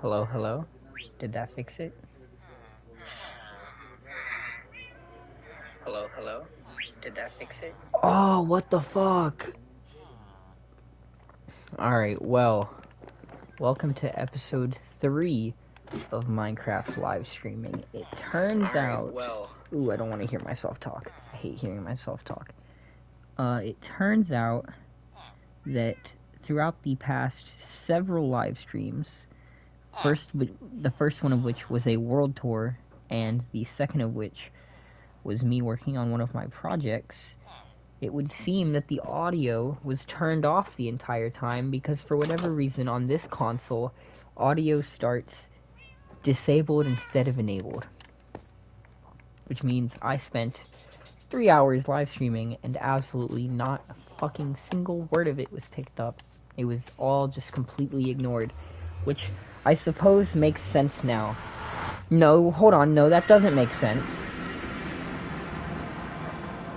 Hello, hello? Did that fix it? Hello, hello? Did that fix it? Oh, what the fuck? Alright, well, welcome to episode 3 of Minecraft live streaming. It turns out... Ooh, I don't want to hear myself talk. I hate hearing myself talk. It turns out that throughout the past several live streams, the first one of which was a world tour, and the second of which was me working on one of my projects, it would seem that the audio was turned off the entire time because for whatever reason on this console, audio starts disabled instead of enabled. Which means I spent 3 hours live streaming and absolutely not a fucking single word of it was picked up. It was all just completely ignored, which I suppose makes sense now. No, hold on, no, that doesn't make sense.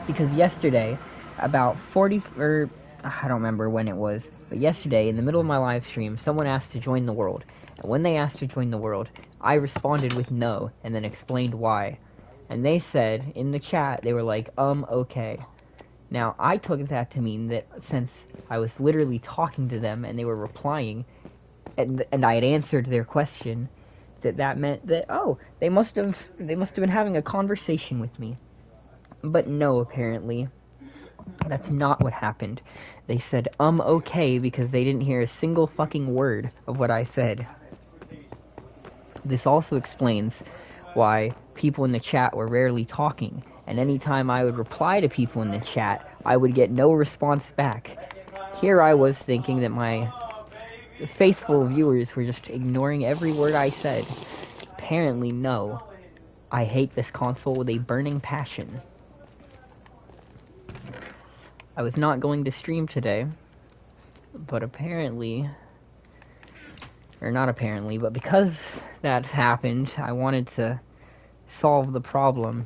Because yesterday, about 40, or I don't remember when it was, but yesterday, in the middle of my live stream, someone asked to join the world. And when they asked to join the world, I responded with no, and then explained why. And they said, in the chat, they were like, okay. Now, I took that to mean that since I was literally talking to them and they were replying, and I had answered their question, that meant that, oh, they must have been having a conversation with me. But no, apparently. That's not what happened. They said, okay, because they didn't hear a single fucking word of what I said. This also explains why people in the chat were rarely talking, and anytime I would reply to people in the chat, I would get no response back. Here I was thinking that my faithful viewers were just ignoring every word I said. Apparently, no. I hate this console with a burning passion. I was not going to stream today, but apparently, or not apparently, but because that happened, I wanted to solve the problem.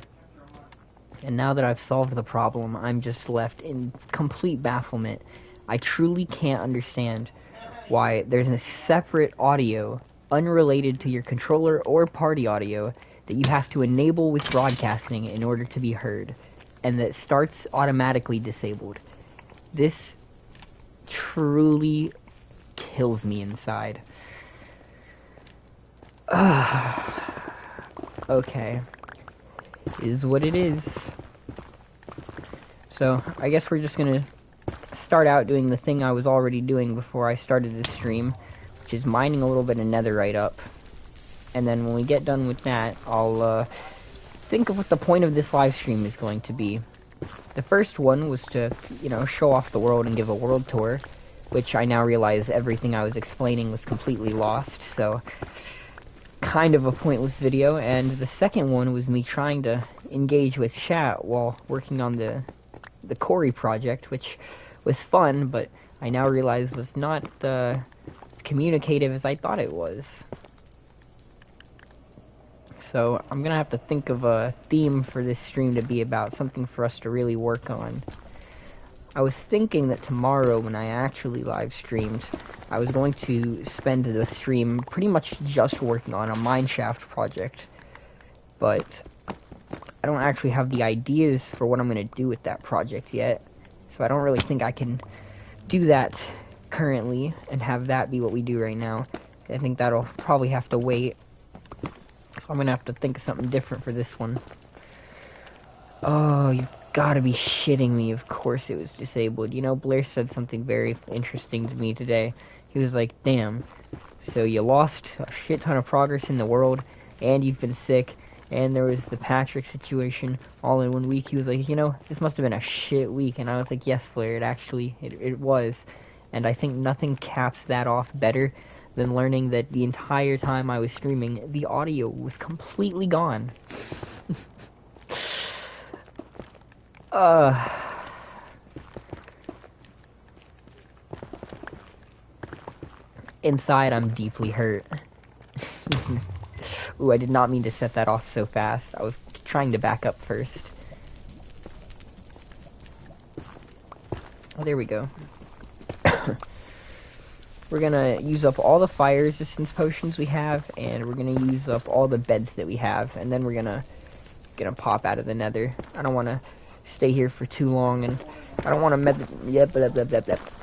And now that I've solved the problem, I'm just left in complete bafflement. I truly can't understand why there's a separate audio, unrelated to your controller or party audio, that you have to enable with broadcasting in order to be heard, and that starts automatically disabled. This truly kills me inside. Okay. Is what it is. So, I guess we're just gonna start out doing the thing I was already doing before I started this stream, which is mining a little bit of netherite up. And then when we get done with that, I'll think of what the point of this live stream is going to be. The first one was to, show off the world and give a world tour, which I now realize everything I was explaining was completely lost, so kind of a pointless video. And the second one was me trying to engage with chat while working on the Corey project, which was fun, but I now realize was not as communicative as I thought it was. So I'm gonna have to think of a theme for this stream to be about, something for us to really work on. I was thinking that tomorrow, when I actually live streamed, I was going to spend the stream pretty much just working on a mineshaft project, but I don't actually have the ideas for what I'm going to do with that project yet, so I don't really think I can do that currently and have that be what we do right now. I think that'll probably have to wait, so I'm going to have to think of something different for this one. Oh, you've got to be shitting me. Of course it was disabled. You know, Blair said something very interesting to me today. He was like, damn, so you lost a shit ton of progress in the world, and you've been sick, and there was the Patrick situation all in 1 week. He was like, this must have been a shit week. And I was like, yes, Blair, it was. And I think nothing caps that off better than learning that the entire time I was streaming, the audio was completely gone. inside I'm deeply hurt. Ooh, I did not mean to set that off so fast. I was trying to back up first. Oh, there we go. We're gonna use up all the fire resistance potions we have, and we're gonna use up all the beds that we have, and then we're gonna pop out of the nether. I don't want to stay here for too long, and I don't want to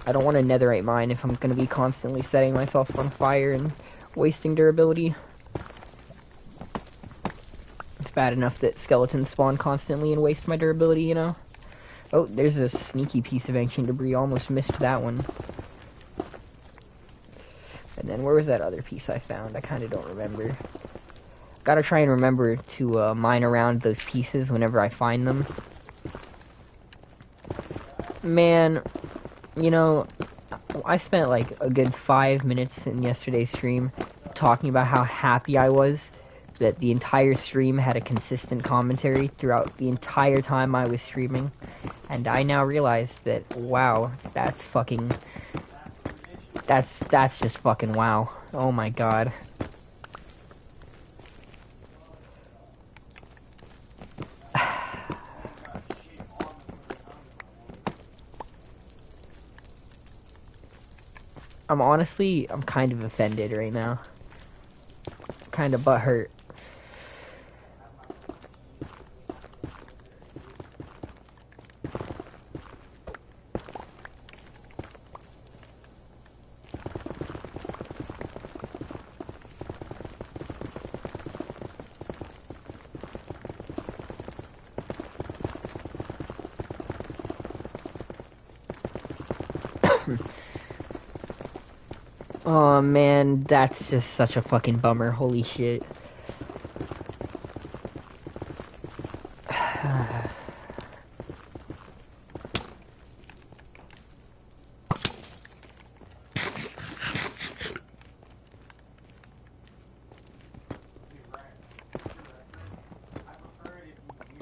I don't want to netherite mine if I'm gonna be constantly setting myself on fire and wasting durability. It's bad enough that skeletons spawn constantly and waste my durability, you know? Oh, there's a sneaky piece of ancient debris. Almost missed that one. And then where was that other piece I found? I kind of don't remember. Gotta try and remember to mine around those pieces whenever I find them. Man, you know, I spent like a good 5 minutes in yesterday's stream talking about how happy I was that the entire stream had a consistent commentary throughout the entire time I was streaming. And I now realize that, wow, that's just fucking wow. Oh my god. I'm kind of offended right now. Kind of butthurt. Oh man, that's just such a fucking bummer. Holy shit.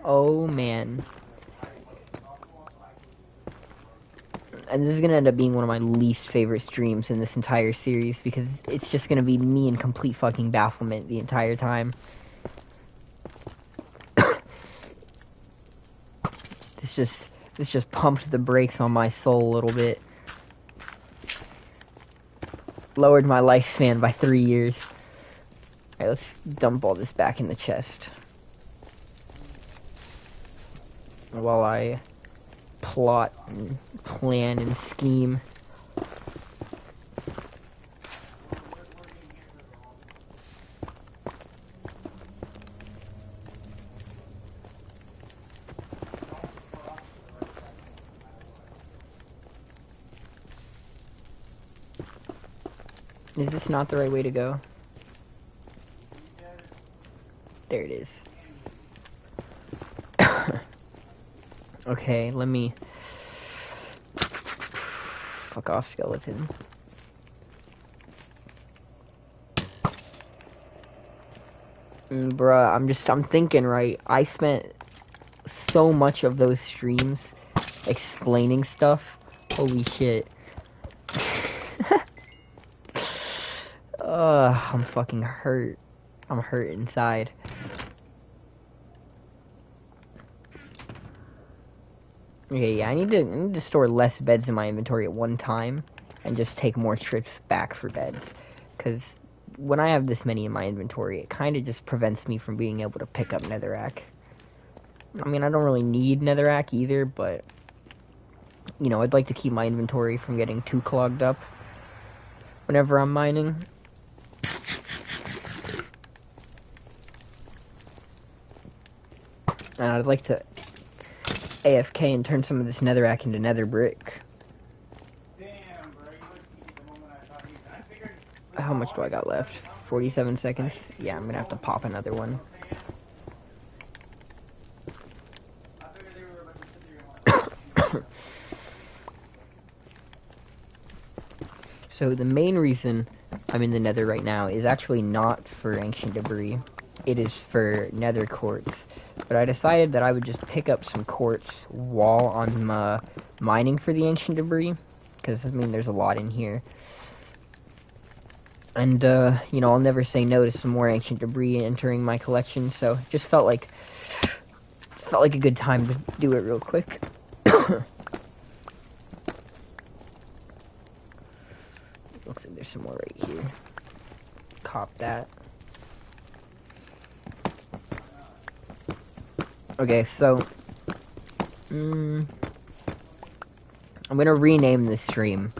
Oh man. And this is gonna end up being one of my least favorite streams in this entire series because it's just gonna be me in complete fucking bafflement the entire time. This just pumped the brakes on my soul a little bit. Lowered my lifespan by 3 years. Alright, let's dump all this back in the chest. While I plot and plan and scheme. Is this not the right way to go? There it is. Okay, let me... Fuck off, skeleton. Bruh, I'm thinking, right? I spent so much of those streams explaining stuff. Holy shit. I'm fucking hurt. I'm hurt inside. Okay, yeah, I need to store less beds in my inventory at one time and just take more trips back for beds. Because when I have this many in my inventory, it kind of just prevents me from being able to pick up netherrack. I mean, I don't really need netherrack either, but, you know, I'd like to keep my inventory from getting too clogged up whenever I'm mining. And I'd like to AFK and turn some of this netherrack into nether brick. How much do I got left? 47 seconds? Yeah, I'm gonna have to pop another one. So the main reason I'm in the nether right now is actually not for ancient debris. It is for nether quartz. But I decided that I would just pick up some quartz while I'm mining for the ancient debris. Because, I mean, there's a lot in here. And, you know, I'll never say no to some more ancient debris entering my collection, so it just felt like a good time to do it real quick. Looks like there's some more right here. Cop that. Okay, so I'm gonna rename this stream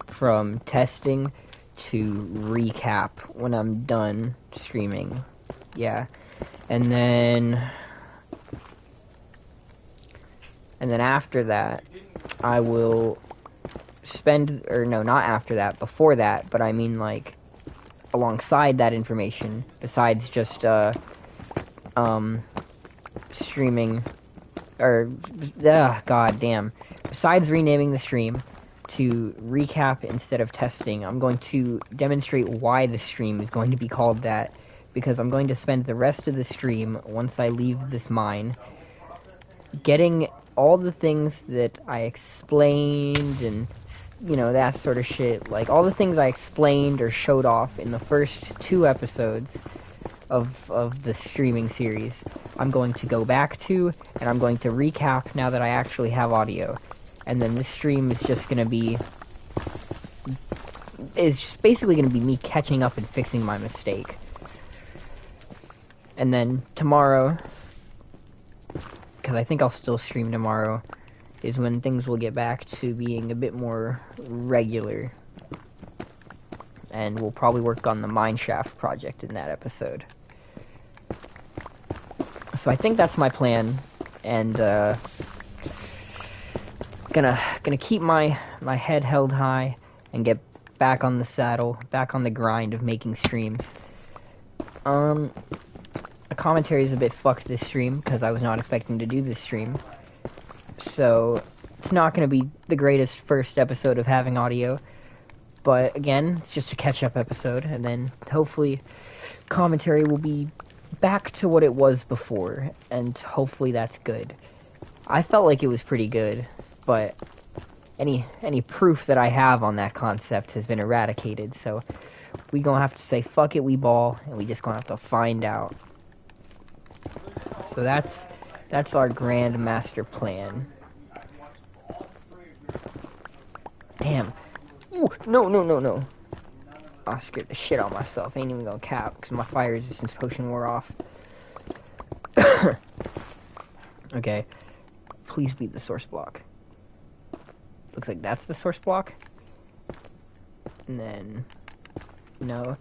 from testing to recap when I'm done streaming. Yeah. And then after that, I will spend, or no, not after that, before that, but I mean like alongside that information, besides just streaming, or god damn, besides renaming the stream to recap instead of testing, I'm going to demonstrate why the stream is going to be called that, because I'm going to spend the rest of the stream, once I leave this mine, getting all the things that I explained and, you know, that sort of shit, like all the things I explained or showed off in the first 2 episodes of the streaming series, I'm going to go back to, and I'm going to recap now that I actually have audio. And then this stream is just gonna be, basically gonna be me catching up and fixing my mistake. And then tomorrow, because I think I'll still stream tomorrow, is when things will get back to being a bit more regular. And we'll probably work on the mineshaft project in that episode. So I think that's my plan, and gonna keep my head held high and get back on the saddle, back on the grind of making streams. The commentary is a bit fucked this stream, because I was not expecting to do this stream. So, it's not gonna be the greatest first episode of having audio. But, again, it's just a catch-up episode, and then, hopefully, commentary will be back to what it was before, and hopefully that's good. I felt like it was pretty good, but any proof that I have on that concept has been eradicated, so we gonna have to say fuck it, we ball, and we just gonna have to find out. So that's our grand master plan. Damn. Ooh, no. I scared the shit out of myself. I ain't even gonna cap, because my fire resistance potion wore off. Okay. Please beat the source block. Looks like that's the source block. And then, no.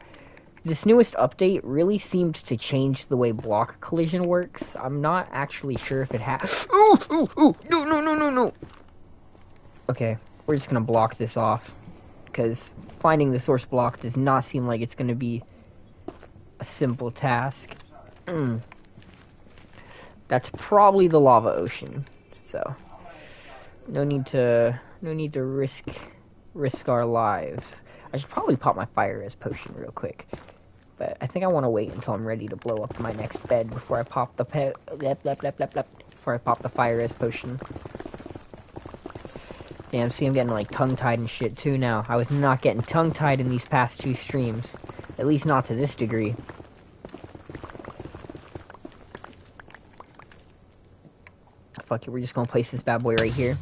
This newest update really seemed to change the way block collision works. I'm not actually sure if it has. Oh, no. Okay, we're just gonna block this off, because finding the source block does not seem like it's gonna be a simple task. That's probably the lava ocean, so no need to risk our lives. I should probably pop my fire res potion real quick, but I think I want to wait until I'm ready to blow up my next bed before I pop the before I pop the fire res potion. Damn, see, I'm getting like tongue-tied and shit too now. I was not getting tongue-tied in these past 2 streams, at least not to this degree. Fuck it, we're just gonna place this bad boy right here.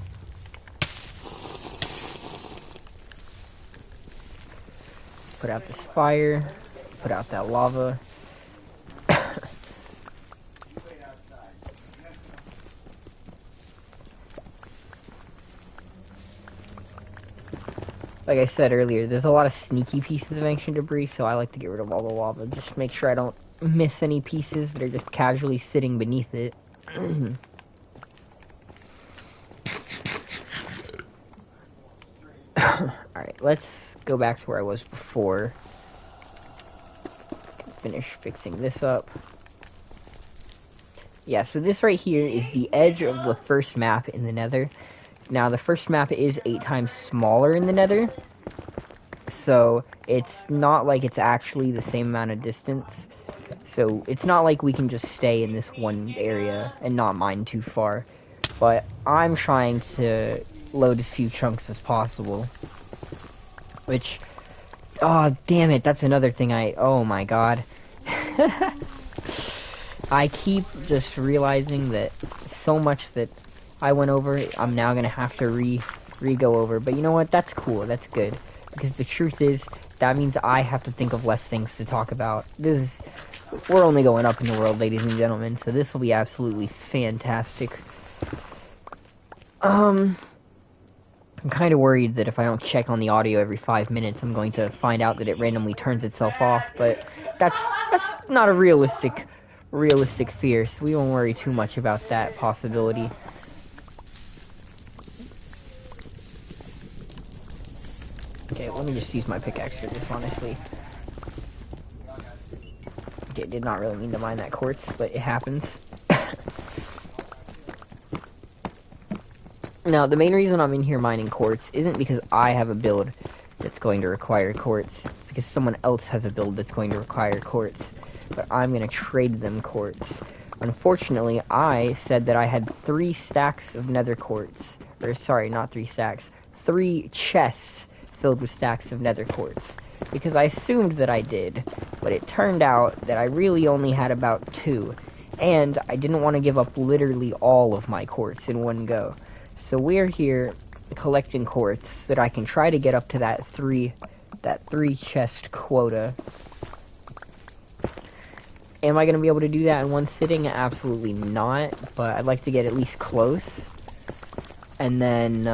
Put out this fire. Put out that lava. Like I said earlier, there's a lot of sneaky pieces of ancient debris, so I like to get rid of all the lava. Just make sure I don't miss any pieces that are just casually sitting beneath it. Alright, let's go back to where I was before. Finish fixing this up. Yeah, so this right here is the edge of the first map in the Nether. Now, the first map is 8 times smaller in the Nether, so it's not like it's actually the same amount of distance. So it's not like we can just stay in this one area and not mine too far. But I'm trying to load as few chunks as possible, which Oh, damn it, that's another thing oh my god. I keep just realizing that so much that I went over, I'm now gonna have to re-go over. But you know what, that's cool, that's good. Because the truth is, that means I have to think of less things to talk about. We're only going up in the world, ladies and gentlemen, so this will be absolutely fantastic. I'm kind of worried that if I don't check on the audio every 5 minutes, I'm going to find out that it randomly turns itself off, but that's not a realistic fear, so we won't worry too much about that possibility. Okay, let me just use my pickaxe for this, honestly. Okay, did not really mean to mine that quartz, but it happens. Now, the main reason I'm in here mining quartz isn't because I have a build that's going to require quartz, because someone else has a build that's going to require quartz, but I'm going to trade them quartz. Unfortunately, I said that I had 3 stacks of nether quartz, or sorry, not 3 stacks, 3 chests filled with stacks of nether quartz, because I assumed that I did, but it turned out that I really only had about 2, and I didn't want to give up literally all of my quartz in one go. So we're here collecting quartz so that I can try to get up to that 3 chest quota. Am I going to be able to do that in one sitting? Absolutely not, but I'd like to get at least close. And then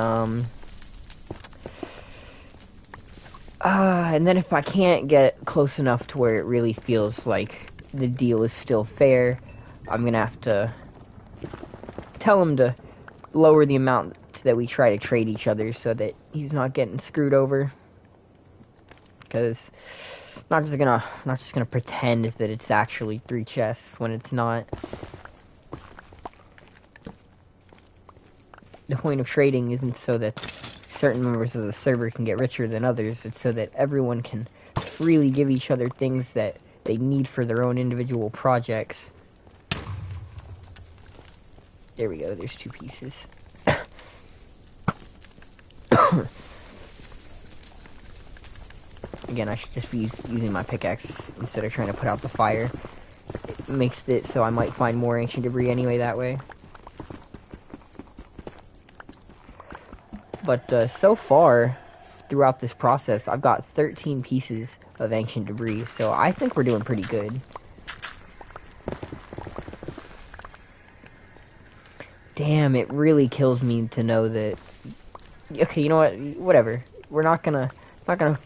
if I can't get close enough to where it really feels like the deal is still fair, I'm going to have to tell him to lower the amount that we try to trade each other so that he's not getting screwed over. Because I'm not just gonna pretend that it's actually 3 chests when it's not. The point of trading isn't so that certain members of the server can get richer than others, it's so that everyone can freely give each other things that they need for their own individual projects. There we go, there's 2 pieces. Again, I should just be using my pickaxe instead of trying to put out the fire. It makes it so I might find more ancient debris anyway that way. But so far, throughout this process, I've got 13 pieces of ancient debris, so I think we're doing pretty good. Damn, it really kills me to know that... Okay, you know what? Whatever. We're not gonna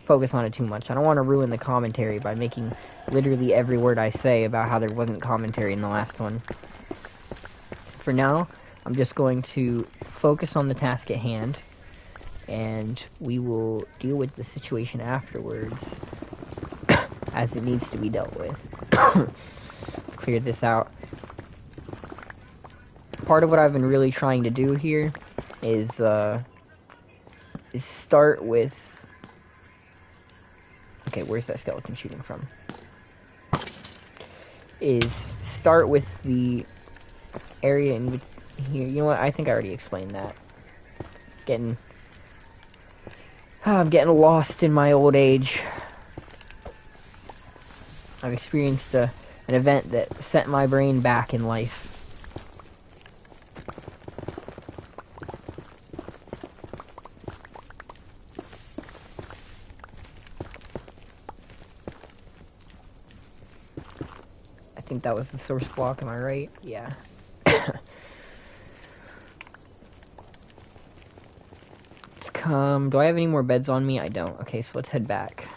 focus on it too much. I don't want to ruin the commentary by making literally every word I say about how there wasn't commentary in the last one. For now, I'm just going to focus on the task at hand, and we will deal with the situation afterwards as it needs to be dealt with. Clear this out. Part of what I've been really trying to do here is start with... Okay, where's that skeleton shooting from? Is start with the area in here. You know what? I think I already explained that. I'm getting lost in my old age. I've experienced an event that sent my brain back in life. I think that was the source block, am I right? Yeah. Let's come. Do I have any more beds on me? I don't. Okay, so let's head back.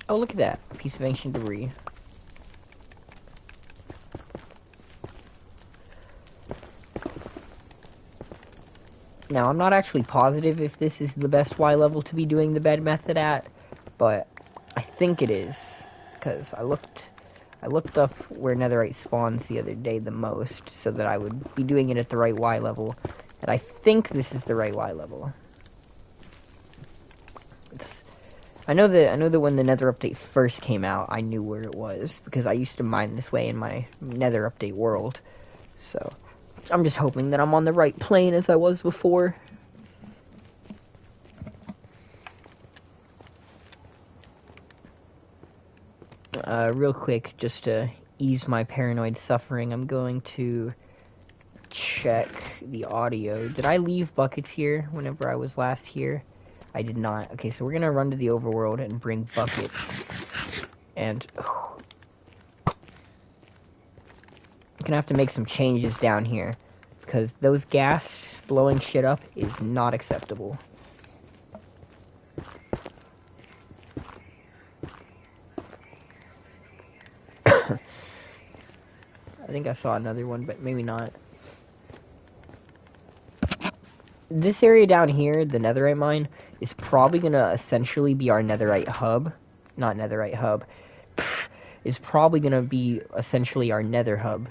Oh, look at that. A piece of ancient debris. Now, I'm not actually positive if this is the best Y level to be doing the bed method at, but I think it is, because I looked up where netherite spawns the other day the most, so that I would be doing it at the right Y level, and I think this is the right Y level. I know that when the nether update first came out, I knew where it was, because I used to mine this way in my nether update world, so... I'm just hoping that I'm on the right plane as I was before. Real quick, just to ease my paranoid suffering, I'm going to check the audio. Did I leave buckets here whenever I was last here? I did not. Okay, so we're gonna run to the overworld and bring buckets. And I'm gonna have to make some changes down here, because those gas blowing shit up is not acceptable. I think I saw another one, but maybe not. This area down here, the netherite mine, is probably going to essentially be our netherite hub. Not netherite hub. Is probably going to be essentially our nether hub.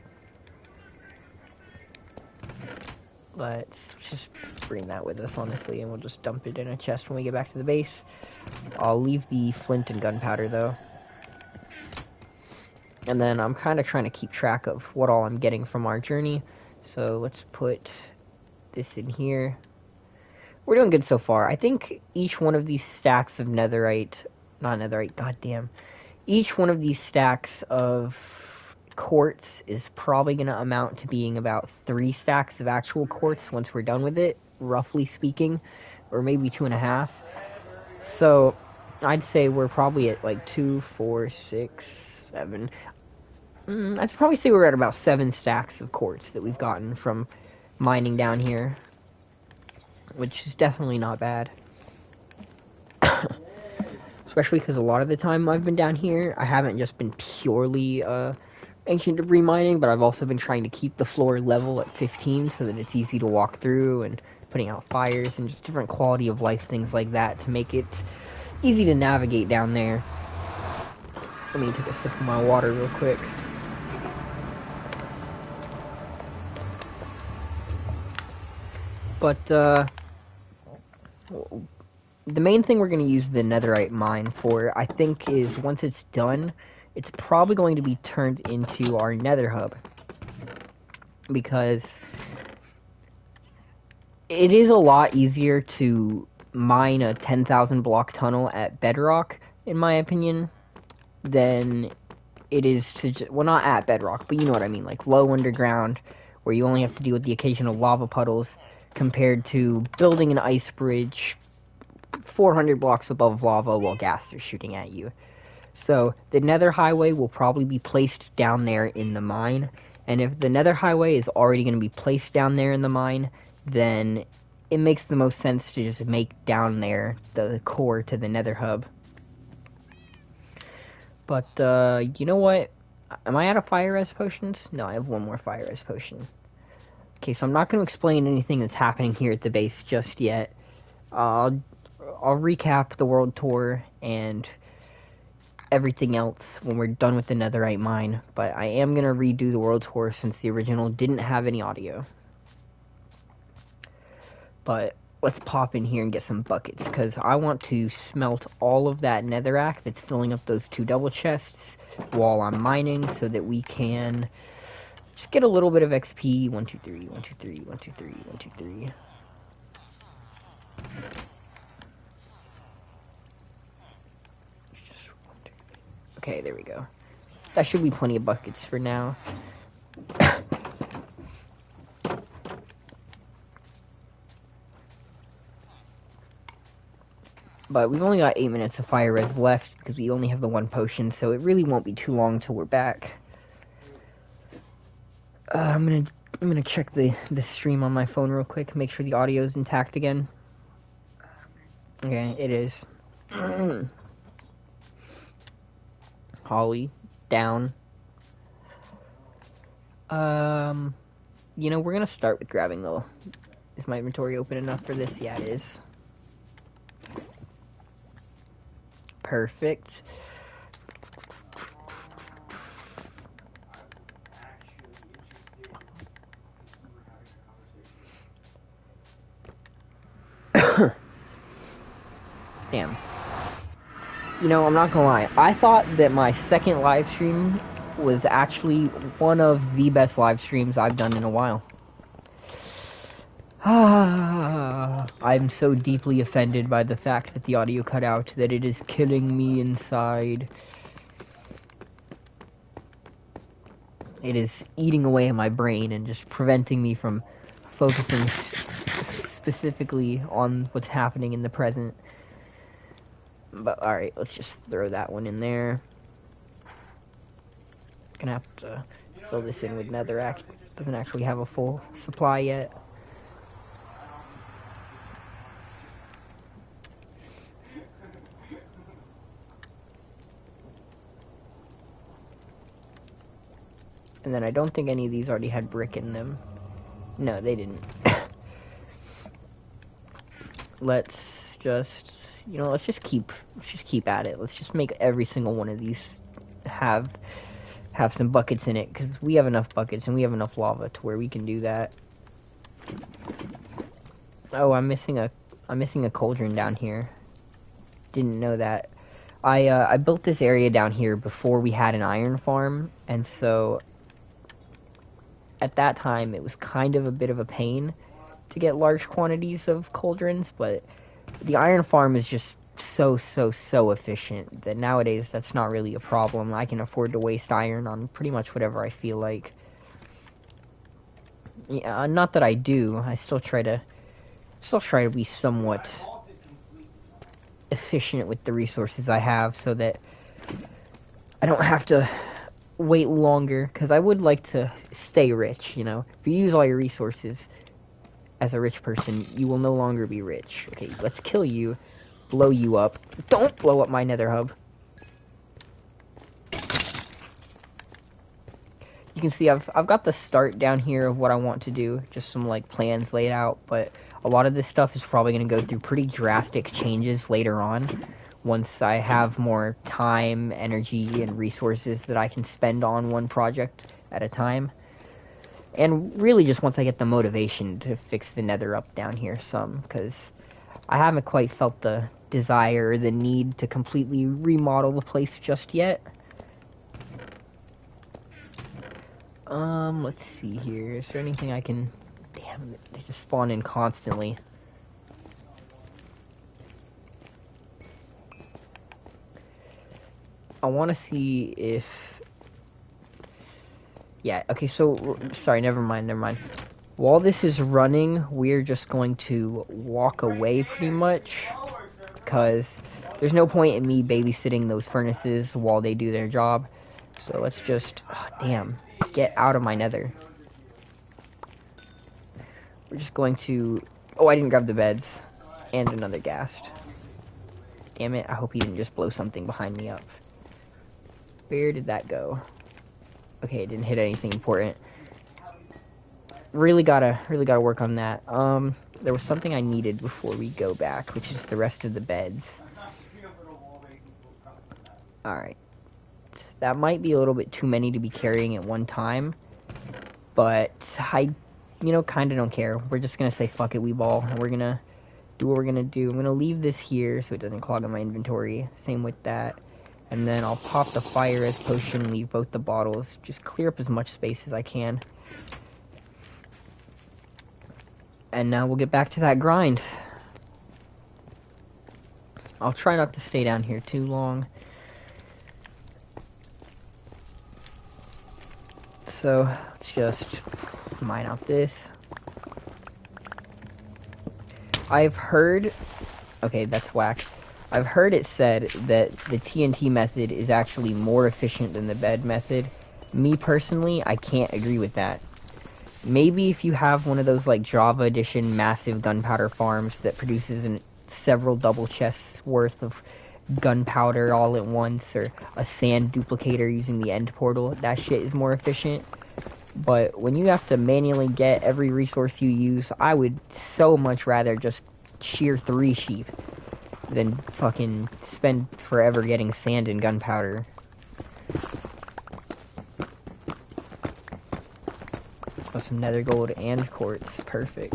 Let's just bring that with us, honestly, and we'll just dump it in a chest when we get back to the base. I'll leave the flint and gunpowder, though. And then I'm kind of trying to keep track of what all I'm getting from our journey. So let's put this in here. We're doing good so far. I think each one of these stacks of netherite, not netherite, goddamn. Each one of these stacks of quartz is probably going to amount to being about 3 stacks of actual quartz once we're done with it, roughly speaking, or maybe 2.5. So I'd say we're probably at like 2, 4, 6, 7. I'd probably say we're at about 7 stacks of quartz that we've gotten from mining down here, which is definitely not bad. Especially because a lot of the time I've been down here, I haven't just been purely ancient debris mining, but I've also been trying to keep the floor level at 15 so that it's easy to walk through, and putting out fires and just different quality of life things like that to make it easy to navigate down there. Let me take a sip of my water real quick. But the main thing we're going to use the netherite mine for, I think, is once it's done, it's probably going to be turned into our nether hub. Because it is a lot easier to mine a 10,000 block tunnel at bedrock, in my opinion, than it is to, well, not at bedrock, but you know what I mean, like low underground, where you only have to deal with the occasional lava puddles, compared to building an ice bridge 400 blocks above lava while gas is shooting at you. So the nether highway will probably be placed down there in the mine, and if the nether highway is already going to be placed down there in the mine, then it makes the most sense to just make down there the core to the nether hub. But you know what? Am I out of fire res potions? No, I have one more fire res potion. Okay, so I'm not going to explain anything that's happening here at the base just yet. I'll recap the world tour and everything else when we're done with the netherite mine, but I am going to redo the world tour since the original didn't have any audio. But let's pop in here and get some buckets, because I want to smelt all of that netherrack that's filling up those 2 double chests while I'm mining, so that we can just get a little bit of XP. 1, 2, 3, 1, 2, 3, 1, 2, 3, 1, 2, 3. Okay, there we go. That should be plenty of buckets for now. But we've only got 8 minutes of fire res left, because we only have the 1 potion, so it really won't be too long till we're back. I'm gonna check the stream on my phone real quick, make sure the audio's intact again. Okay, it is. Holly, down. You know, we're gonna start with grabbing the... Is my inventory open enough for this? Yeah, it is. Perfect. Damn. You know, I'm not gonna lie. I thought that my second live stream was actually one of the best live streams I've done in a while. I'm so deeply offended by the fact that the audio cut out that it is killing me inside. It is eating away at my brain and just preventing me from focusing specifically on what's happening in the present. But alright, let's just throw that one in there. Gonna have to fill this in with netherrack. Doesn't actually have a full supply yet. And then I don't think any of these already had brick in them. No, they didn't. Let's just keep at it. Let's just make every single one of these have some buckets in it, because we have enough buckets and we have enough lava to where we can do that. Oh, I'm missing a cauldron down here. Didn't know that. I built this area down here before we had an iron farm, and so at that time it was kind of a bit of a pain to get large quantities of cauldrons, but the iron farm is just so efficient that nowadays that's not really a problem. I can afford to waste iron on pretty much whatever I feel like. Yeah, not that I do. I still try to be somewhat efficient with the resources I have so that I don't have to wait longer, because I would like to stay rich, you know. If you use all your resources as a rich person, you will no longer be rich. Okay, let's kill you, blow you up. Don't blow up my nether hub. You can see I've got the start down here of what I want to do, just some like plans laid out, but a lot of this stuff is probably going to go through pretty drastic changes later on, once I have more time, energy, and resources that I can spend on one project at a time. And really just once I get the motivation to fix the nether up down here some, because I haven't quite felt the desire or the need to completely remodel the place just yet. Let's see here. Is there anything I can... Damn, they just spawn in constantly. I want to see if... Yeah, okay, so... Sorry, never mind. While this is running, we're just going to walk away pretty much, because there's no point in me babysitting those furnaces while they do their job. So let's just... Oh, damn. Get out of my nether. We're just going to... Oh, I didn't grab the beds. And another ghast. Damn it, I hope he didn't just blow something behind me up. Where did that go? Okay, it didn't hit anything important. Really gotta work on that. There was something I needed before we go back, which is the rest of the beds. Alright. That might be a little bit too many to be carrying at one time, but I, kind of don't care. We're just gonna say fuck it, we ball, and we're gonna do what we're gonna do. I'm gonna leave this here so it doesn't clog up my inventory. Same with that. And then I'll pop the fire as potion, leave both the bottles, just clear up as much space as I can. And now we'll get back to that grind. I'll try not to stay down here too long. So, let's just mine out this. I've heard... Okay, that's whack. I've heard it said that the TNT method is actually more efficient than the bed method. Me personally, I can't agree with that. Maybe if you have one of those like Java Edition massive gunpowder farms that produces several double chests worth of gunpowder all at once, or a sand duplicator using the end portal, that shit is more efficient. But when you have to manually get every resource you use, I would so much rather just shear 3 sheep than fucking spend forever getting sand and gunpowder. Oh, some nether gold and quartz. Perfect.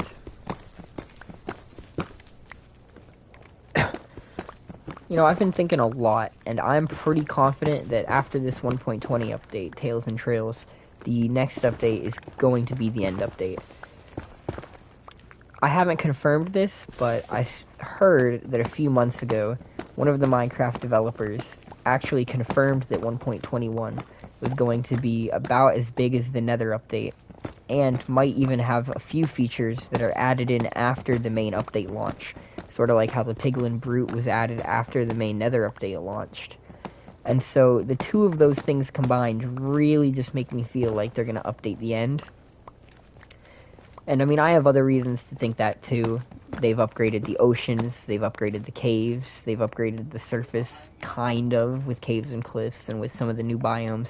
I've been thinking a lot, and I'm pretty confident that after this 1.20 update, Tales and Trails, the next update is going to be the end update. I haven't confirmed this, but I heard that a few months ago, one of the Minecraft developers actually confirmed that 1.21 was going to be about as big as the Nether update, and might even have a few features that are added in after the main update launch, sort of like how the Piglin Brute was added after the main Nether update launched. And so the two of those things combined really just make me feel like they're going to update the end. And I mean, I have other reasons to think that too. They've upgraded the oceans, they've upgraded the caves, they've upgraded the surface, kind of, with caves and cliffs and with some of the new biomes.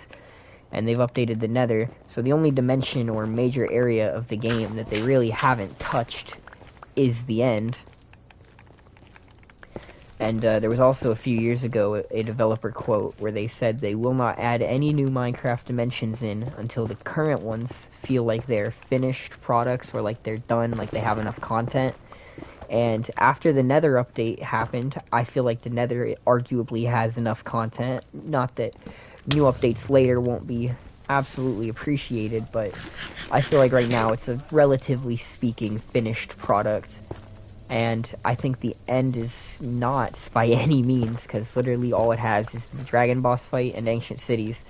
And they've updated the Nether. So the only dimension or major area of the game that they really haven't touched is the end. And there was also a few years ago a developer quote where they said they will not add any new Minecraft dimensions in until the current ones feel like they're finished products or like they're done, like they have enough content. And after the Nether update happened, I feel like the Nether arguably has enough content. Not that new updates later won't be absolutely appreciated, but I feel like right now it's a relatively speaking finished product. And I think the end is not by any means, because literally all it has is the dragon boss fight and ancient cities.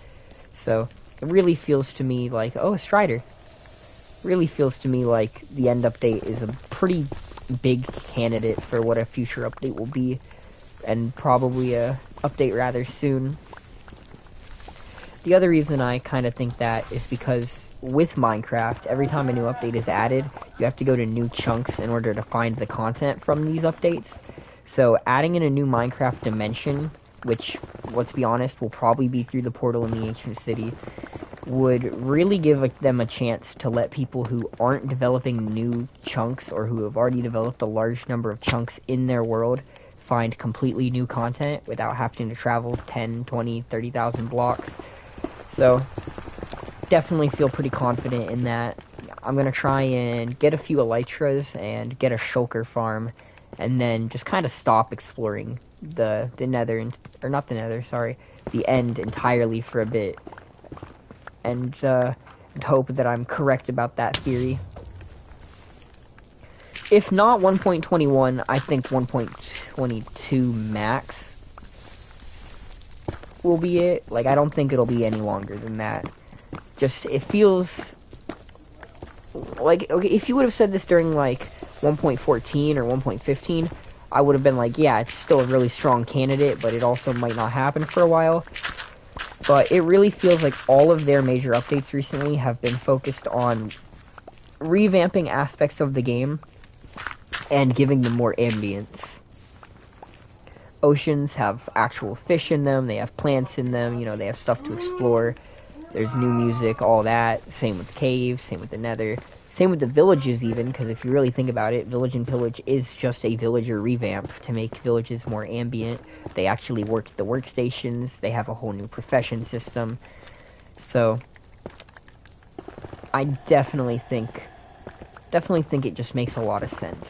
So it really feels to me like, oh, a Strider. Really feels to me like the end update is a pretty big candidate for what a future update will be, and probably a update rather soon. The other reason I kind of think that is because with Minecraft, every time a new update is added, you have to go to new chunks in order to find the content from these updates. So adding in a new Minecraft dimension, which, let's be honest, will probably be through the portal in the ancient city, would really give them a chance to let people who aren't developing new chunks or who have already developed a large number of chunks in their world find completely new content without having to travel 10, 20, 30,000 blocks. So definitely feel pretty confident in that. I'm going to try and get a few elytras and get a shulker farm, and then just kind of stop exploring the nether, or not the nether, sorry, the end entirely for a bit. And hope that I'm correct about that theory. If not 1.21, I think 1.22 max will be it. Like, I don't think it'll be any longer than that. Just, it feels like, okay, if you would have said this during, like, 1.14 or 1.15, I would have been like, yeah, it's still a really strong candidate, but it also might not happen for a while. But it really feels like all of their major updates recently have been focused on revamping aspects of the game and giving them more ambience. Oceans have actual fish in them, they have plants in them, you know, they have stuff to explore. There's new music, all that. Same with caves, same with the nether. Same with the villages even, because if you really think about it, Village and Pillage is just a villager revamp to make villages more ambient. They actually work the workstations, they have a whole new profession system. So, I definitely think it just makes a lot of sense.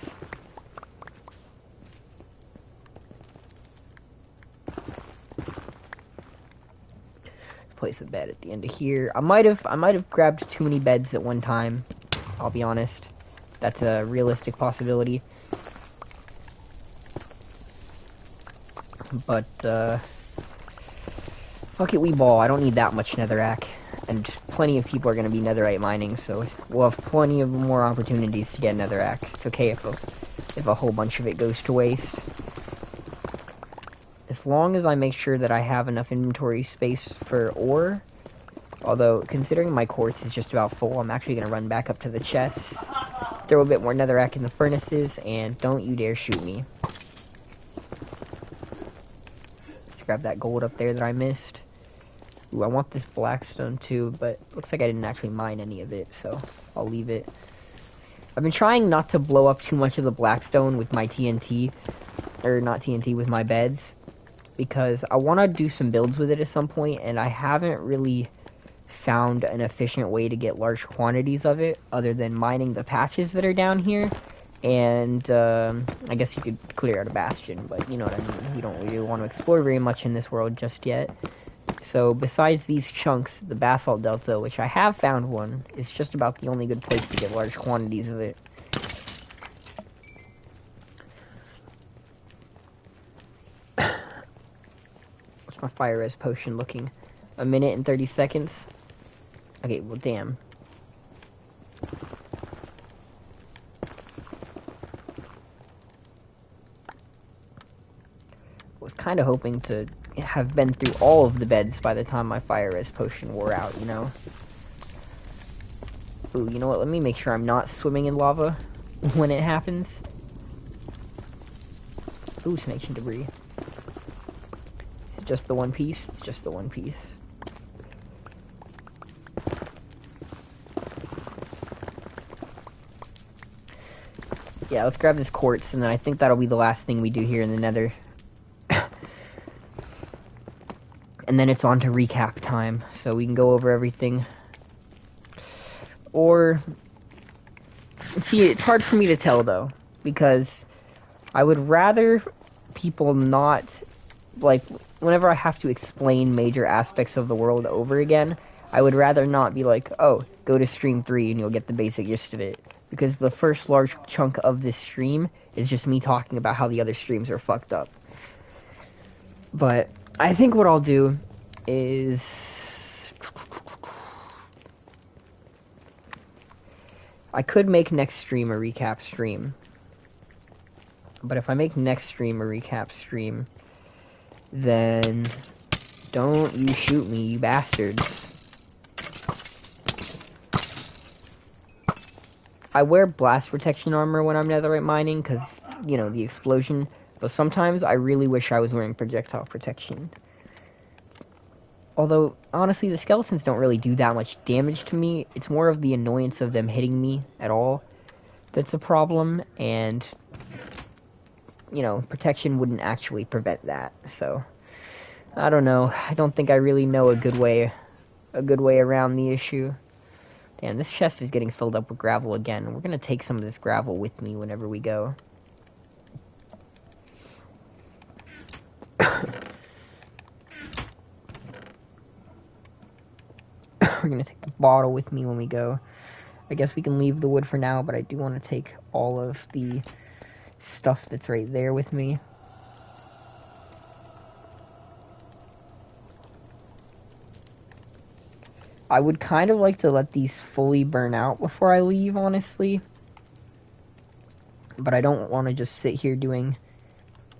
Place a bed at the end of here. I might have grabbed too many beds at one time. I'll be honest. That's a realistic possibility. But fuck it, we ball. I don't need that much netherrack, and plenty of people are going to be netherite mining, so we'll have plenty of more opportunities to get netherrack. It's okay if a whole bunch of it goes to waste. As long as I make sure that I have enough inventory space for ore. Although, considering my quartz is just about full, I'm actually going to run back up to the chest, throw a bit more netherrack in the furnaces, and don't you dare shoot me. Let's grab that gold up there that I missed. Ooh, I want this blackstone too, but looks like I didn't actually mine any of it, so I'll leave it. I've been trying not to blow up too much of the blackstone with my TNT, or not TNT, with my beds, because I want to do some builds with it at some point, and I haven't really found an efficient way to get large quantities of it, other than mining the patches that are down here, and I guess you could clear out a bastion, but you know what I mean, you don't really want to explore very much in this world just yet. So besides these chunks, the basalt delta, which I have found one, is just about the only good place to get large quantities of it. How's my fire res potion looking? 1 minute and 30 seconds? Okay, well, damn. Was kind of hoping to have been through all of the beds by the time my fire res potion wore out, you know? Ooh, you know what? Let me make sure I'm not swimming in lava when it happens. Ooh, snakes and debris. Is it just the one piece? It's just the one piece. Yeah, let's grab this quartz, and then I think that'll be the last thing we do here in the nether. And then it's on to recap time, so we can go over everything. Or, see, it's hard for me to tell, though, because I would rather people not, like, whenever I have to explain major aspects of the world over again, I would rather not be like, oh, go to stream 3 and you'll get the basic gist of it. Because the first large chunk of this stream is just me talking about how the other streams are fucked up. But I think what I'll do is... I could make next stream a recap stream. But if I make next stream a recap stream, then don't you shoot me, you bastards. I wear blast protection armor when I'm netherite mining because, you know, the explosion. But sometimes I really wish I was wearing projectile protection. Although, honestly, the skeletons don't really do that much damage to me. It's more of the annoyance of them hitting me at all that's a problem. And, you know, protection wouldn't actually prevent that. So, I don't know. I don't think I really know a good way around the issue. Damn, this chest is getting filled up with gravel again. We're gonna take some of this gravel with me whenever we go. We're gonna take the bottle with me when we go. I guess we can leave the wood for now, but I do want to take all of the stuff that's right there with me. I would kind of like to let these fully burn out before I leave, honestly. But I don't want to just sit here doing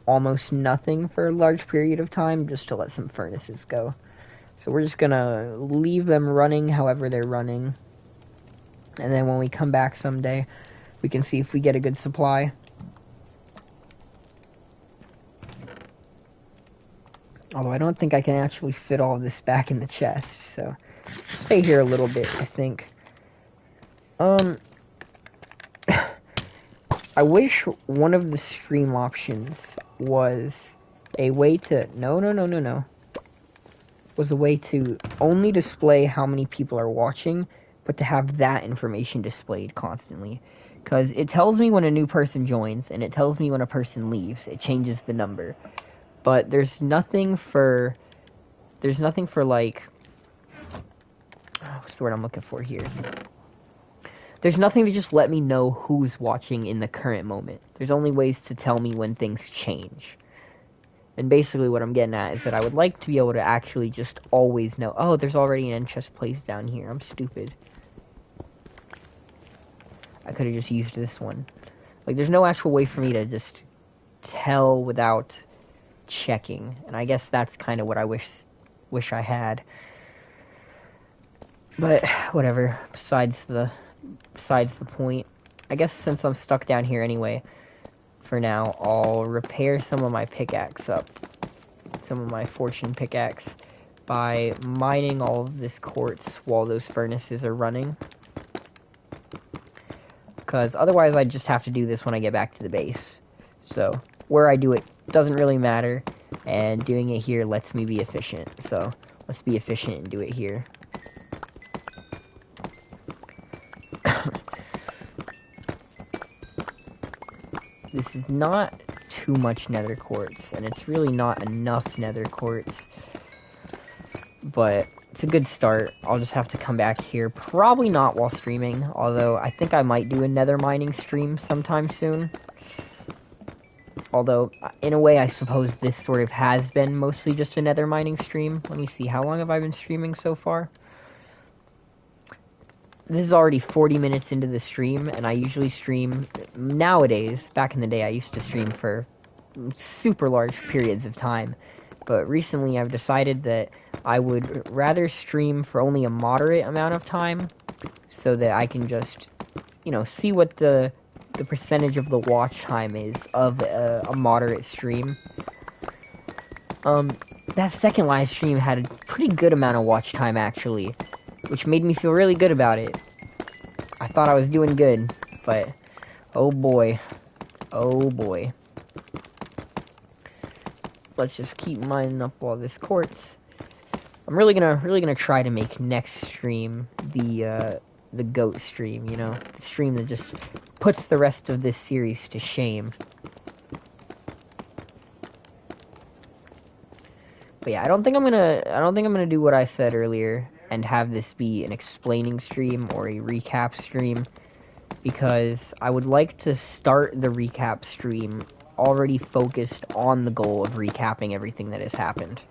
almost nothing for a large period of time just to let some furnaces go. So we're just gonna leave them running however they're running. And then when we come back someday, we can see if we get a good supply. Although I don't think I can actually fit all of this back in the chest, so... stay here a little bit, I think. I wish one of the stream options was a way to... No. Was a way to only display how many people are watching, but to have that information displayed constantly. Because it tells me when a new person joins, and it tells me when a person leaves. It changes the number. But there's nothing for... like... what's the word I'm looking for here? There's nothing to just let me know who's watching in the current moment. There's only ways to tell me when things change. And basically what I'm getting at is that I would like to be able to actually just always know, oh, there's already an end chest placed down here. I'm stupid. I could have just used this one. Like, there's no actual way for me to just tell without checking. And I guess that's kind of what I wish I had. But, whatever, besides the point. I guess since I'm stuck down here anyway, for now, I'll repair some of my pickaxe up. Some of my fortune pickaxe by mining all of this quartz while those furnaces are running. Because otherwise I'd just have to do this when I get back to the base. So, where I do it doesn't really matter, and doing it here lets me be efficient. So, let's be efficient and do it here. This is not too much nether quartz, and it's really not enough nether quartz, but it's a good start. I'll just have to come back here, probably not while streaming, although I think I might do a nether mining stream sometime soon. Although, in a way, I suppose this sort of has been mostly just a nether mining stream. Let me see, how long have I been streaming so far? This is already 40 minutes into the stream, and I usually stream, nowadays, back in the day, I used to stream for super large periods of time. But recently I've decided that I would rather stream for only a moderate amount of time, so that I can just, see what the percentage of the watch time is of a moderate stream. That second live stream had a pretty good amount of watch time, actually, which made me feel really good about it. I thought I was doing good, but oh boy. Oh boy. Let's just keep mining up all this quartz. I'm really gonna try to make next stream the goat stream, the stream that just puts the rest of this series to shame. But yeah, I don't think I'm gonna do what I said earlier and have this be an explaining stream or a recap stream, because I would like to start the recap stream already focused on the goal of recapping everything that has happened,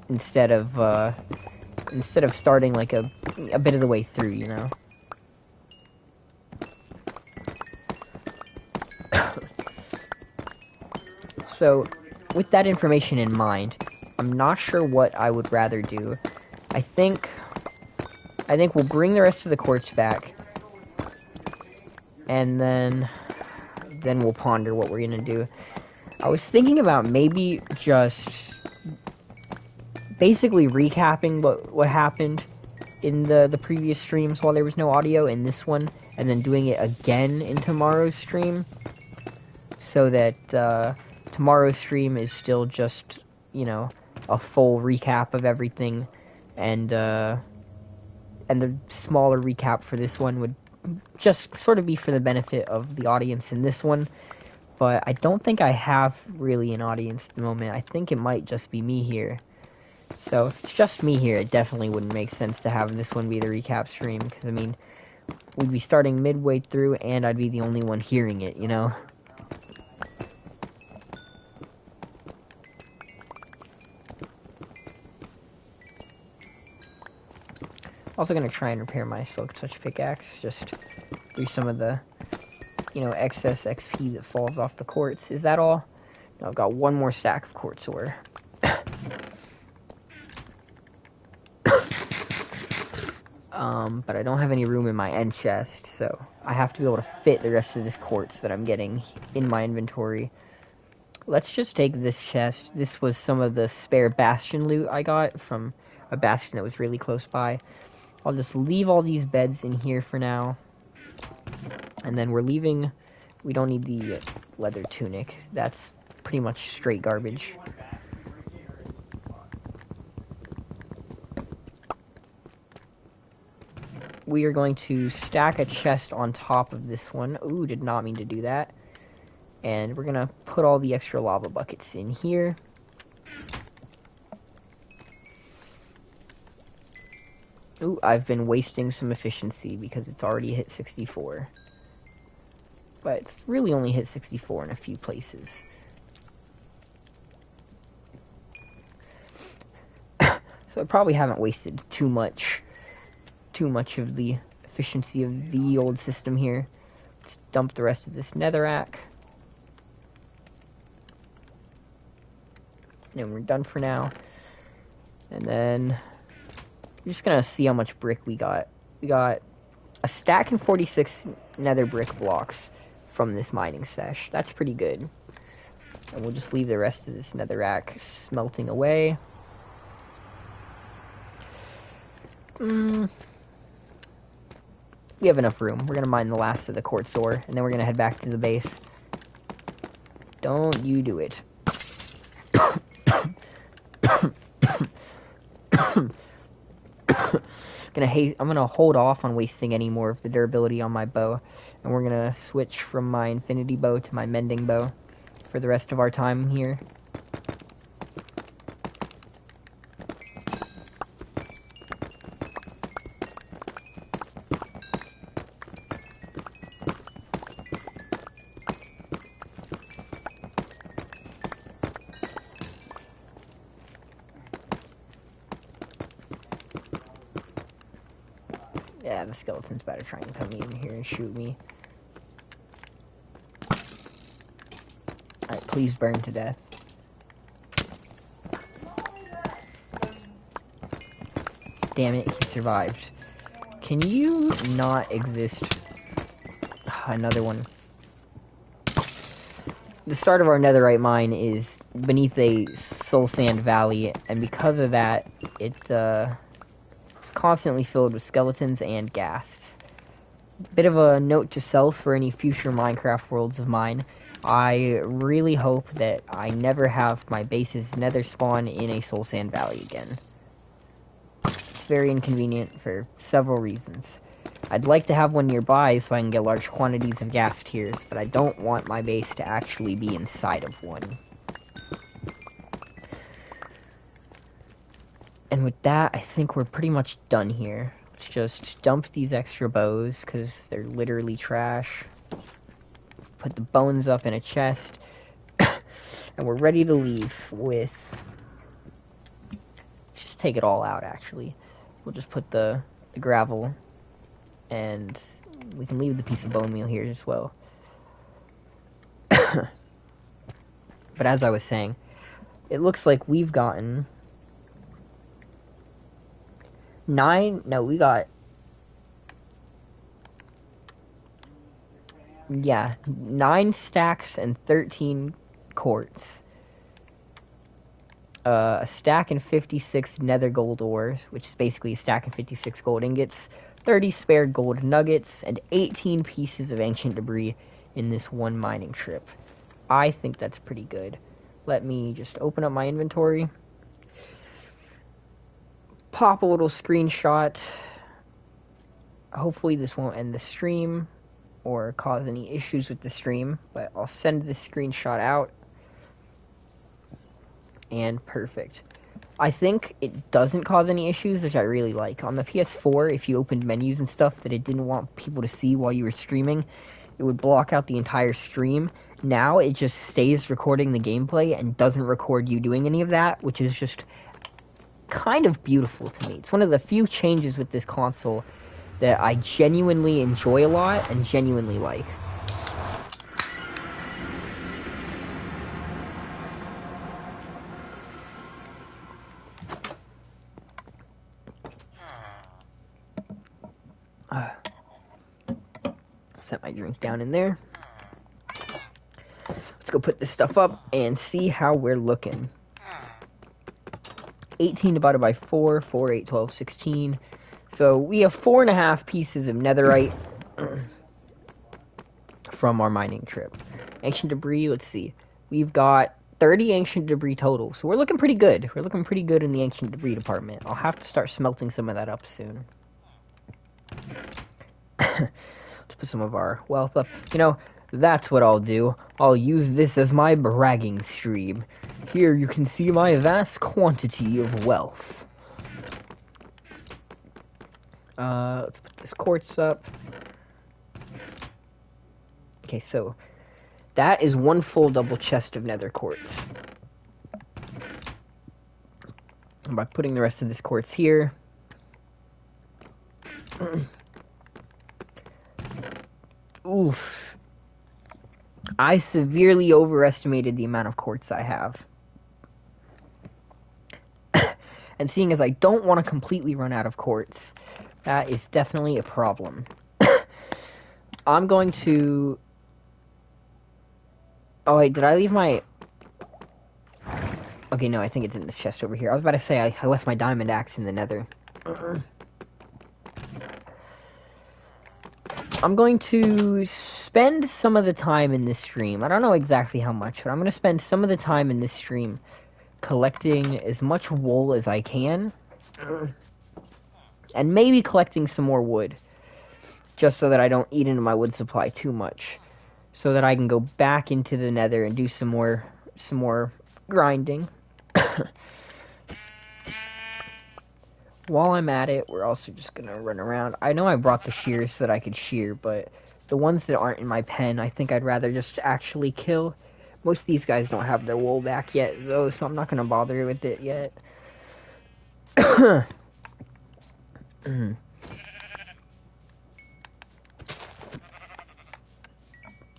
instead of starting like a bit of the way through, So, with that information in mind, I'm not sure what I would rather do. I think we'll bring the rest of the quartz back, and then we'll ponder what we're gonna do. I was thinking about maybe just basically recapping what happened in the previous streams while there was no audio in this one, and then doing it again in tomorrow's stream, so that tomorrow's stream is still just, a full recap of everything, and the smaller recap for this one would just sort of be for the benefit of the audience in this one. But I don't think I have really an audience at the moment. I think it might just be me here. So if it's just me here, it definitely wouldn't make sense to have this one be the recap stream, because, I mean, we'd be starting midway through, and I'd be the only one hearing it, Also gonna try and repair my Silk Touch pickaxe, just through some of the, excess XP that falls off the quartz. Is that all? No, I've got one more stack of quartz ore. But I don't have any room in my end chest, so I have to be able to fit the rest of this quartz that I'm getting in my inventory. Let's just take this chest. This was some of the spare bastion loot I got from a bastion that was really close by. I'll just leave all these beds in here for now. And then we don't need the leather tunic. That's pretty much straight garbage. We are going to stack a chest on top of this one. Ooh, did not mean to do that. And we're going to put all the extra lava buckets in here. Ooh, I've been wasting some efficiency because it's already hit 64. But it's really only hit 64 in a few places. So I probably haven't wasted too much of the efficiency of the old system here. Let's dump the rest of this netherrack. And we're done for now. And then we're just gonna see how much brick we got. We got a stack and 46 nether brick blocks from this mining sesh. That's pretty good. And we'll just leave the rest of this netherrack smelting away. We have enough room. We're gonna mine the last of the quartz ore, and then we're gonna head back to the base. Don't you do it. I'm gonna hold off on wasting any more of the durability on my bow, and we're gonna switch from my infinity bow to my mending bow for the rest of our time here. Yeah, the skeleton's about to try and come in here and shoot me. Alright, please burn to death. Damn it, he survived. Can you not exist? Another one. The start of our netherite mine is beneath a soul sand valley, and because of that, it's constantly filled with skeletons and gas. Bit of a note to self for any future Minecraft worlds of mine. I really hope that I never have my base's nether spawn in a soul sand valley again. It's very inconvenient for several reasons. I'd like to have one nearby so I can get large quantities of gas tiers, but I don't want my base to actually be inside of one. And with that, I think we're pretty much done here. Let's just dump these extra bows, because they're literally trash. Put the bones up in a chest. And we're ready to leave with... Just take it all out, actually. We'll just put the gravel, and we can leave the piece of bone meal here as well. But as I was saying, it looks like we've gotten... we got... Yeah, 9 stacks and 13 quartz. A stack and 56 nether gold ores, which is basically a stack and 56 gold ingots, 30 spare gold nuggets, and 18 pieces of ancient debris in this one mining trip. I think that's pretty good. Let me just open up my inventory. Pop a little screenshot. Hopefully this won't end the stream or cause any issues with the stream, but I'll send this screenshot out. And perfect. I think it doesn't cause any issues, which I really like. On the PS4, if you opened menus and stuff that it didn't want people to see while you were streaming, it would block out the entire stream. Now it just stays recording the gameplay and doesn't record you doing any of that, which is just kind of beautiful to me. It's one of the few changes with this console that I genuinely enjoy a lot and genuinely like. Set my drink down in there. Let's go put this stuff up and see how we're looking. 18 divided by 4, 4, 8, 12, 16. So we have 4.5 pieces of netherite from our mining trip. Ancient debris, let's see. We've got 30 ancient debris total. So we're looking pretty good. We're looking pretty good in the ancient debris department. I'll have to start smelting some of that up soon. Let's put some of our wealth up. You know, that's what I'll do. I'll use this as my bragging stream. Here you can see my vast quantity of wealth. Let's put this quartz up. Okay, so that is one full double chest of nether quartz. And by putting the rest of this quartz here... Oof. I severely overestimated the amount of quartz I have. And seeing as I don't want to completely run out of quartz, that is definitely a problem. I'm going to... Oh wait, did I leave my... Okay, no, I think it's in this chest over here. I was about to say I left my diamond axe in the nether. I'm going to spend some of the time in this stream. I don't know exactly how much, but I'm going to spend some of the time in this stream collecting as much wool as I can. And maybe collecting some more wood. Just so that I don't eat into my wood supply too much. So that I can go back into the nether and do some more grinding. While I'm at it, we're also just going to run around. I know I brought the shears so that I could shear, but the ones that aren't in my pen, I think I'd rather just actually kill. Most of these guys don't have their wool back yet, though, so I'm not going to bother with it yet.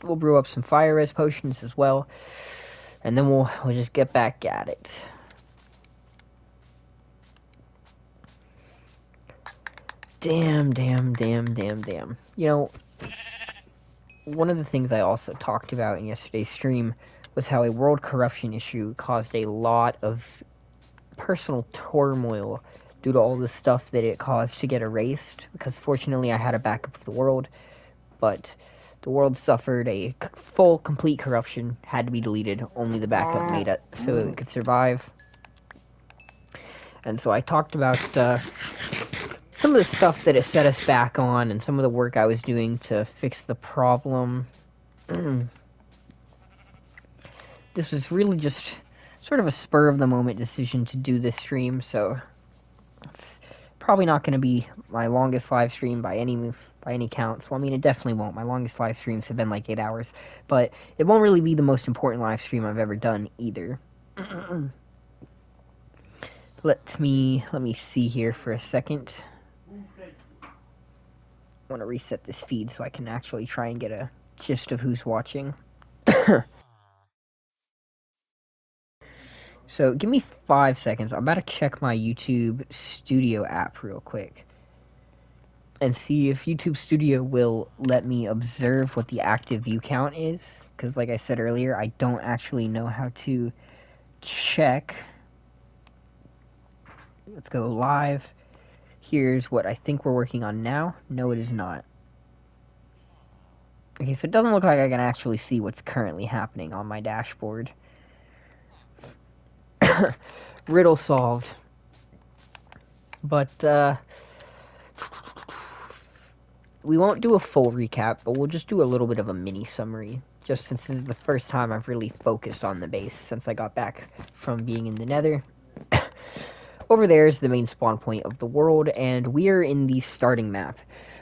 We'll brew up some fire res potions as well, and then we'll just get back at it. Damn. You know, one of the things I also talked about in yesterday's stream was how a world corruption issue caused a lot of personal turmoil due to all the stuff that it caused to get erased, because fortunately I had a backup of the world, but the world suffered a full, complete corruption, had to be deleted, only the backup made it so it could survive. And so I talked about some of the stuff that it set us back on, and some of the work I was doing to fix the problem. This was really just sort of a spur-of-the-moment decision to do this stream, so it's probably not going to be my longest live stream by any counts. Well, I mean, it definitely won't. My longest live streams have been like 8 hours, but it won't really be the most important live stream I've ever done either. Let me see here for a second. I want to reset this feed so I can actually try and get a gist of who's watching. So, give me 5 seconds. I'm about to check my YouTube Studio app real quick and see if YouTube Studio will let me observe what the active view count is. Because, like I said earlier, I don't actually know how to check. Let's go live. Here's what I think we're working on now. No, it is not. Okay, so it doesn't look like I can actually see what's currently happening on my dashboard. Riddle solved. But, we won't do a full recap, but we'll just do a little bit of a mini summary. Just since this is the first time I've really focused on the base since I got back from being in the Nether. Over there is the main spawn point of the world, and we're in the starting map.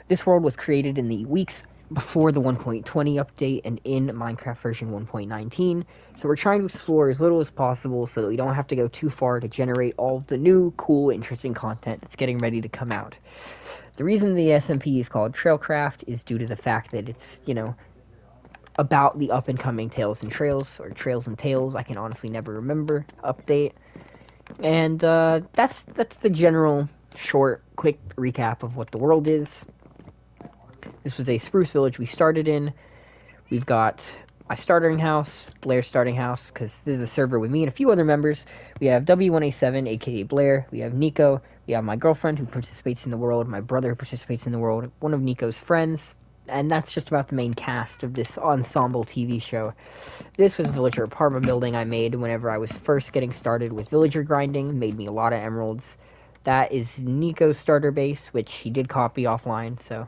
This world was created in the weeks before the 1.20 update and in Minecraft version 1.19, so we're trying to explore as little as possible so that we don't have to go too far to generate all of the new, cool, interesting content that's getting ready to come out. The reason the SMP is called Trailcraft is due to the fact that it's, you know, about the up-and-coming Tales and Trails, or Trails and Tales, I can honestly never remember, update. And that's the general, short, quick recap of what the world is. This was a spruce village we started in. We've got my starting house, Blair's starting house, because this is a server with me and a few other members. We have W1A7, aka Blair. We have Nico. We have my girlfriend who participates in the world, my brother who participates in the world, one of Nico's friends, and that's just about the main cast of this ensemble TV show. This was a villager apartment building I made whenever I was first getting started with villager grinding. Made me a lot of emeralds. That is Nico's starter base, which he did copy offline, so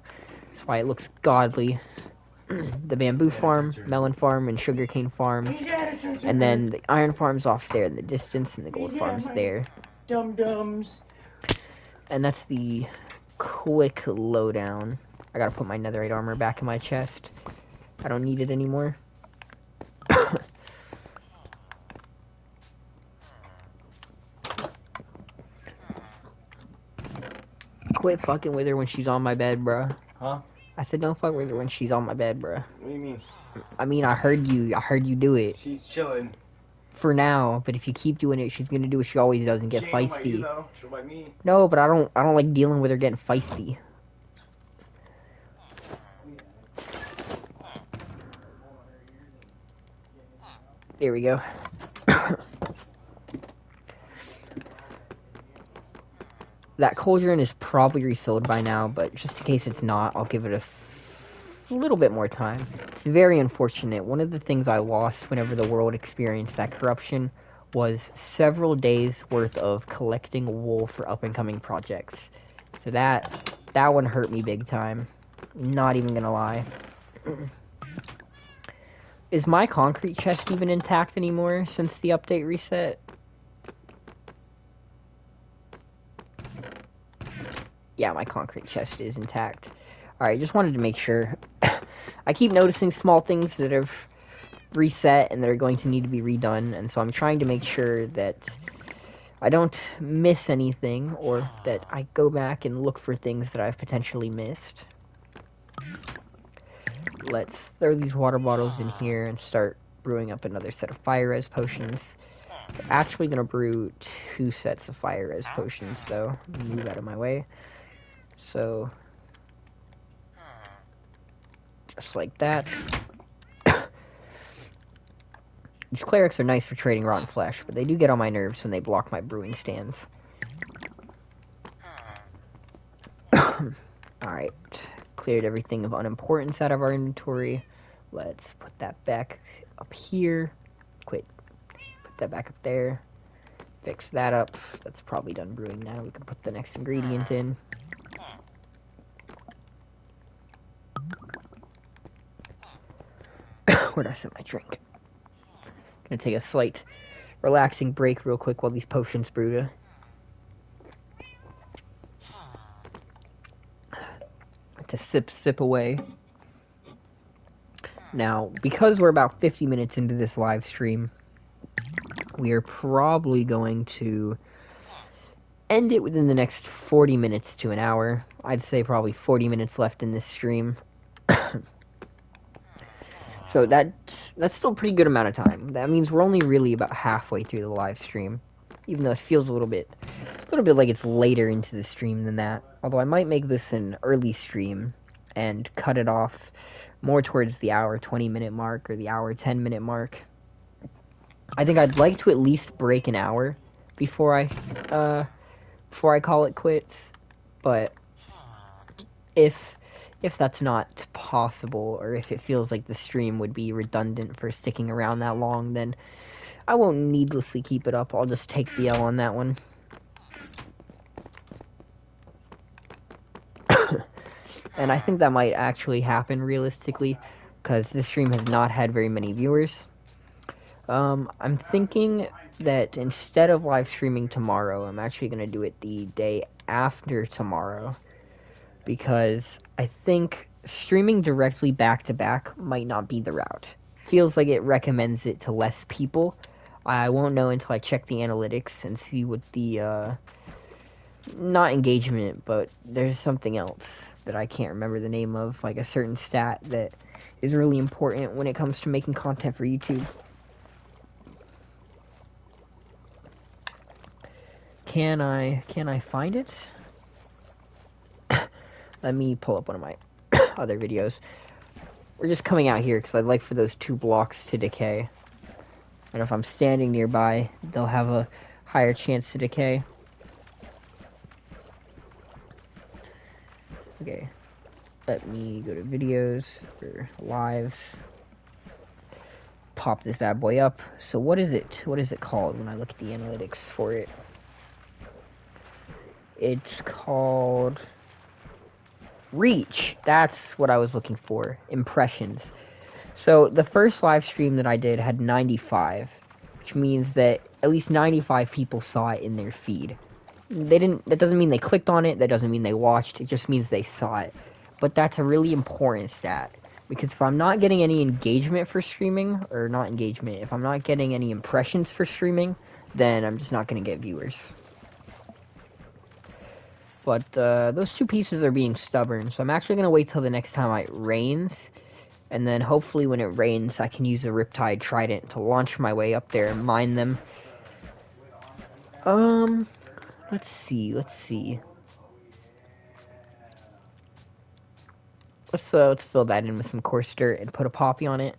that's why it looks godly. The bamboo farm, melon farm, and sugarcane farms. And then the iron farm's off there in the distance, and the gold farm's there. Dum-dums. And that's the quick lowdown. I gotta put my netherite armor back in my chest. I don't need it anymore. Quit fucking with her when she's on my bed, bruh. Huh? I said don't fuck with her when she's on my bed, bruh. What do you mean? I mean, I heard you do it. She's chilling. For now, but if you keep doing it, she's gonna do what she always does and get She ain't feisty. By you, though. She'll by me. No, but I don't like dealing with her getting feisty. There we go. That cauldron is probably refilled by now, but just in case it's not, I'll give it a little bit more time. It's very unfortunate. One of the things I lost whenever the world experienced that corruption was several days worth of collecting wool for up-and-coming projects. So that one hurt me big time. Not even gonna lie. Is my concrete chest even intact anymore since the update reset? Yeah, my concrete chest is intact. Alright, just wanted to make sure. I keep noticing small things that have reset and that are going to need to be redone, and so I'm trying to make sure that I don't miss anything, or that I go back and look for things that I've potentially missed. let's throw these water bottles in here and start brewing up another set of fire res potions. We're actually gonna brew 2 sets of fire res potions though. Move out of my way. So just like that. These clerics are nice for trading rotten flesh, but they do get on my nerves when they block my brewing stands. Alright, cleared everything of unimportance out of our inventory. Let's put that back up here. Put that back up there. Fix that up. That's probably done brewing now. We can put the next ingredient in. Where'd I set my drink? Gonna take a slight relaxing break real quick while these potions brew. To sip away. Now, because we're about 50 minutes into this live stream, we are probably going to end it within the next 40 minutes to an hour. I'd say probably 40 minutes left in this stream. So that's still a pretty good amount of time. That means we're only really about halfway through the live stream, even though it feels a little bit like it's later into the stream than that. Although I might make this an early stream and cut it off more towards the hour 20-minute mark or the hour 10-minute mark. I think I'd like to at least break an hour before I call it quits. But if that's not possible, or if it feels like the stream would be redundant for sticking around that long, then I won't needlessly keep it up. I'll just take the L on that one. And I think that might actually happen realistically, because this stream has not had very many viewers. I'm thinking that instead of live streaming tomorrow, I'm actually going to do it the day after tomorrow, because I think streaming directly back to back might not be the route. Feels like it recommends it to less people. I won't know until I check the analytics and see what the not engagement, but there's something else that I can't remember the name of, like a certain stat that is really important when it comes to making content for YouTube. Can I find it? Let me pull up one of my other videos. We're just coming out here because I'd like for those 2 blocks to decay. And if I'm standing nearby, they'll have a higher chance to decay. Okay. Let me go to videos or lives. Pop this bad boy up. So what is it? What is it called when I look at the analytics for it? It's called reach. That's what I was looking for. Impressions. So the first live stream that I did had 95, which means that at least 95 people saw it in their feed. That doesn't mean they clicked on it, that doesn't mean they watched, it just means they saw it. But that's a really important stat, because if I'm not getting any engagement for streaming, or not engagement, if I'm not getting any impressions for streaming, then I'm just not going to get viewers. But those 2 pieces are being stubborn, so I'm actually going to wait till the next time it rains, and then hopefully when it rains I can use a Riptide Trident to launch my way up there and mine them. Let's see. Let's fill that in with some coarse dirt and put a poppy on it.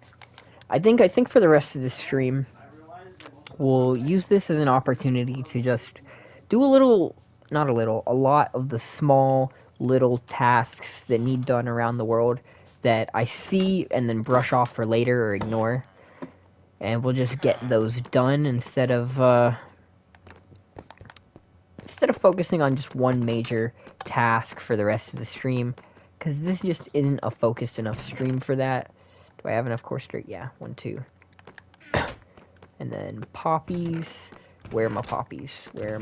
I think for the rest of this stream, we'll use this as an opportunity to just do a lot of the small little tasks that need done around the world that I see and then brush off for later or ignore. And we'll just get those done instead of focusing on just one major task for the rest of the stream, because this just isn't a focused enough stream for that. Do I have enough coarse dirt? Yeah, 1, 2. And then poppies. Where are my poppies? There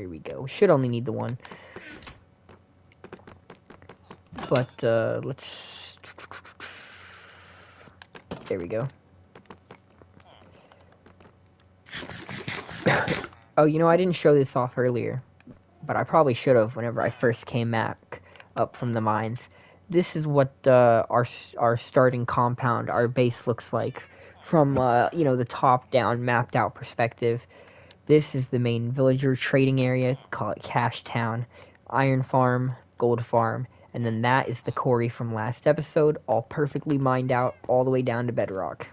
we go. We should only need the 1. But, let's... There we go. Oh, you know, I didn't show this off earlier, but I probably should have whenever I first came back up from the mines. this is what our starting compound, our base looks like from the top down mapped out perspective. This is the main villager trading area, call it Cash Town, Iron Farm, Gold Farm, and then that is the quarry from last episode, all perfectly mined out all the way down to bedrock.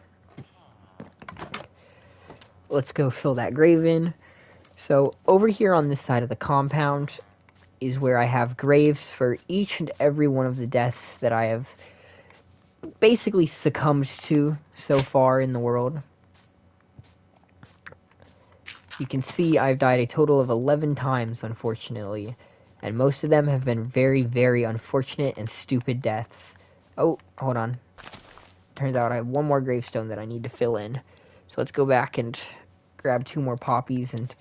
Let's go fill that grave in. So over here on this side of the compound is where I have graves for each and every one of the deaths that I have basically succumbed to so far in the world. You can see I've died a total of 11 times, unfortunately, and most of them have been very, very unfortunate and stupid deaths. Oh, hold on. Turns out I have one more gravestone that I need to fill in. So let's go back and grab 2 more poppies and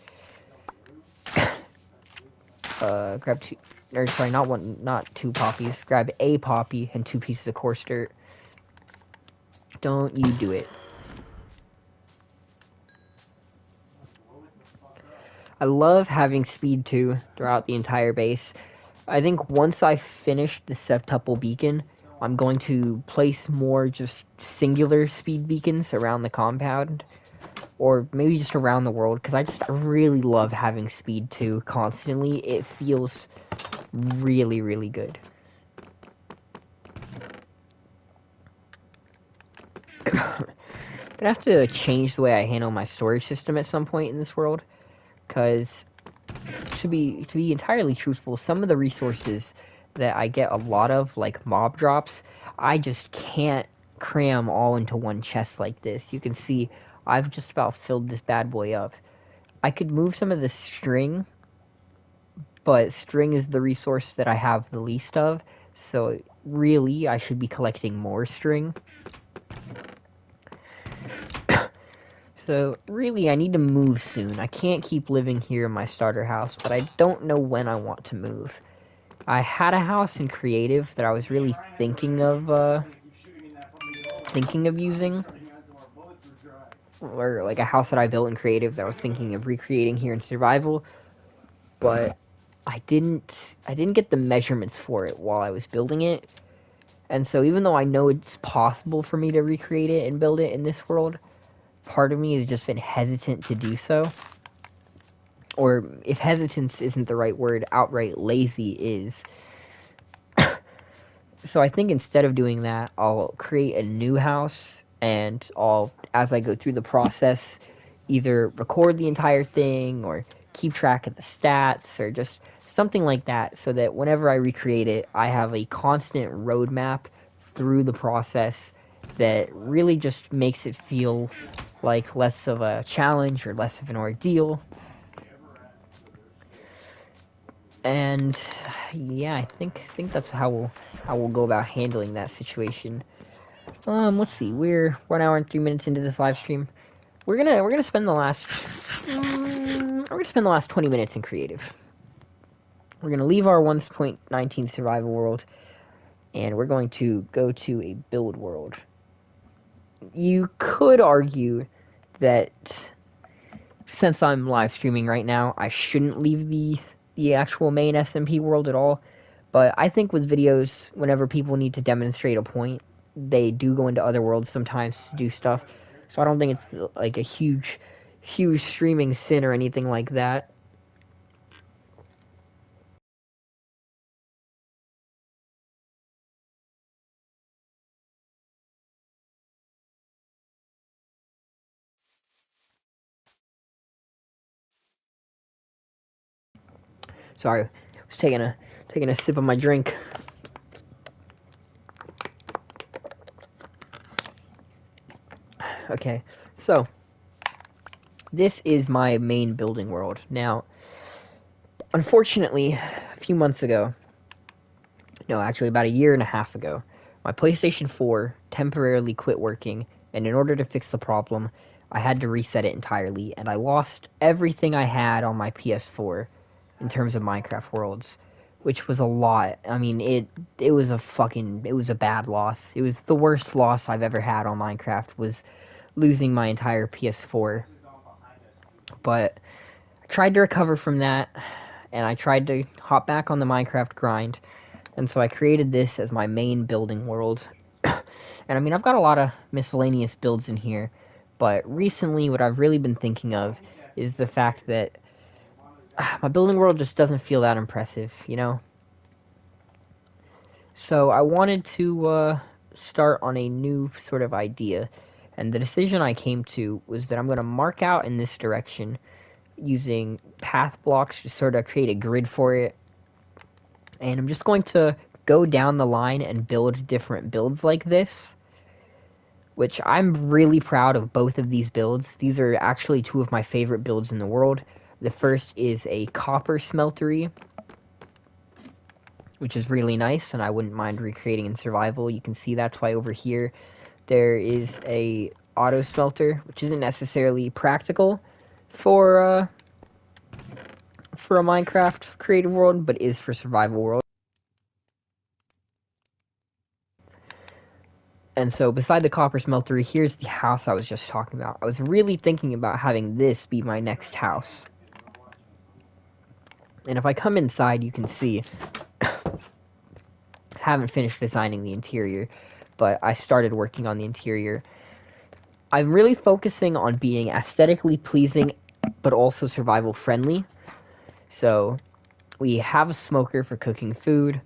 grab 2, or sorry, not 2 poppies. Grab a poppy and 2 pieces of coarse dirt. Don't you do it. I love having speed 2 throughout the entire base. I think once I finish the septuple beacon, I'm going to place more just singular speed beacons around the compound, or maybe just around the world, because I really love having speed 2 constantly. It feels really, really good. I'm gonna have to change the way I handle my storage system at some point in this world, because to be entirely truthful, some of the resources that I get a lot of, like mob drops, I just can't cram all into one chest like this. You can see I've just about filled this bad boy up. I could move some of the string, but string is the resource that I have the least of, so really I should be collecting more string. So, really, I need to move soon. I can't keep living here in my starter house, but I don't know when I want to move. I had a house in creative that I was really thinking of using, or like a house that I built in creative that I was thinking of recreating here in survival, but I didn't get the measurements for it while I was building it. And so even though I know it's possible for me to recreate it and build it in this world, part of me has just been hesitant to do so. Or if hesitance isn't the right word, outright lazy is. So I think instead of doing that, I'll create a new house, and I'll, as I go through the process, either record the entire thing or keep track of the stats or just something like that, so that whenever I recreate it, I have a constant roadmap through the process that really just makes it feel like less of a challenge or less of an ordeal. And yeah, I think that's how we'll go about handling that situation. Let's see. We're 1 hour and 3 minutes into this live stream. We're gonna spend the last 20 minutes in creative. We're gonna leave our 1.19 survival world, and we're going to go to a build world. You could argue that since I'm live streaming right now, I shouldn't leave the actual main SMP world at all. But I think with videos, whenever people need to demonstrate a point, they do go into other worlds sometimes to do stuff. So I don't think it's like a huge streaming sin or anything like that. Sorry, I was taking a sip of my drink. Okay, so this is my main building world. Now, unfortunately, a few months ago, no, actually about a year and a half ago, my PlayStation 4 temporarily quit working, and in order to fix the problem, I had to reset it entirely, and I lost everything I had on my PS4 in terms of Minecraft worlds, which was a lot. I mean, it was a bad loss. It was the worst loss I've ever had on Minecraft, was losing my entire PS4. But I tried to recover from that, and I tried to hop back on the Minecraft grind. And so I created this as my main building world. And I mean, I've got a lot of miscellaneous builds in here, but recently what I've really been thinking of is the fact that my building world just doesn't feel that impressive, you know? So I wanted to start on a new sort of idea, and the decision I came to was that I'm going to mark out in this direction using path blocks to sort of create a grid for it, and I'm just going to go down the line and build different builds like this, which I'm really proud of both of these builds. These are actually two of my favorite builds in the world. The first is a copper smeltery, which is really nice, and I wouldn't mind recreating in survival. You can see that's why over here there is a auto smelter, which isn't necessarily practical for a Minecraft creative world, but is for survival world. And so beside the copper smeltery, here's the house I was just talking about. I was really thinking about having this be my next house. And if I come inside, you can see haven't finished designing the interior, but I started working on the interior. I'm really focusing on being aesthetically pleasing, but also survival friendly. So we have a smoker for cooking food.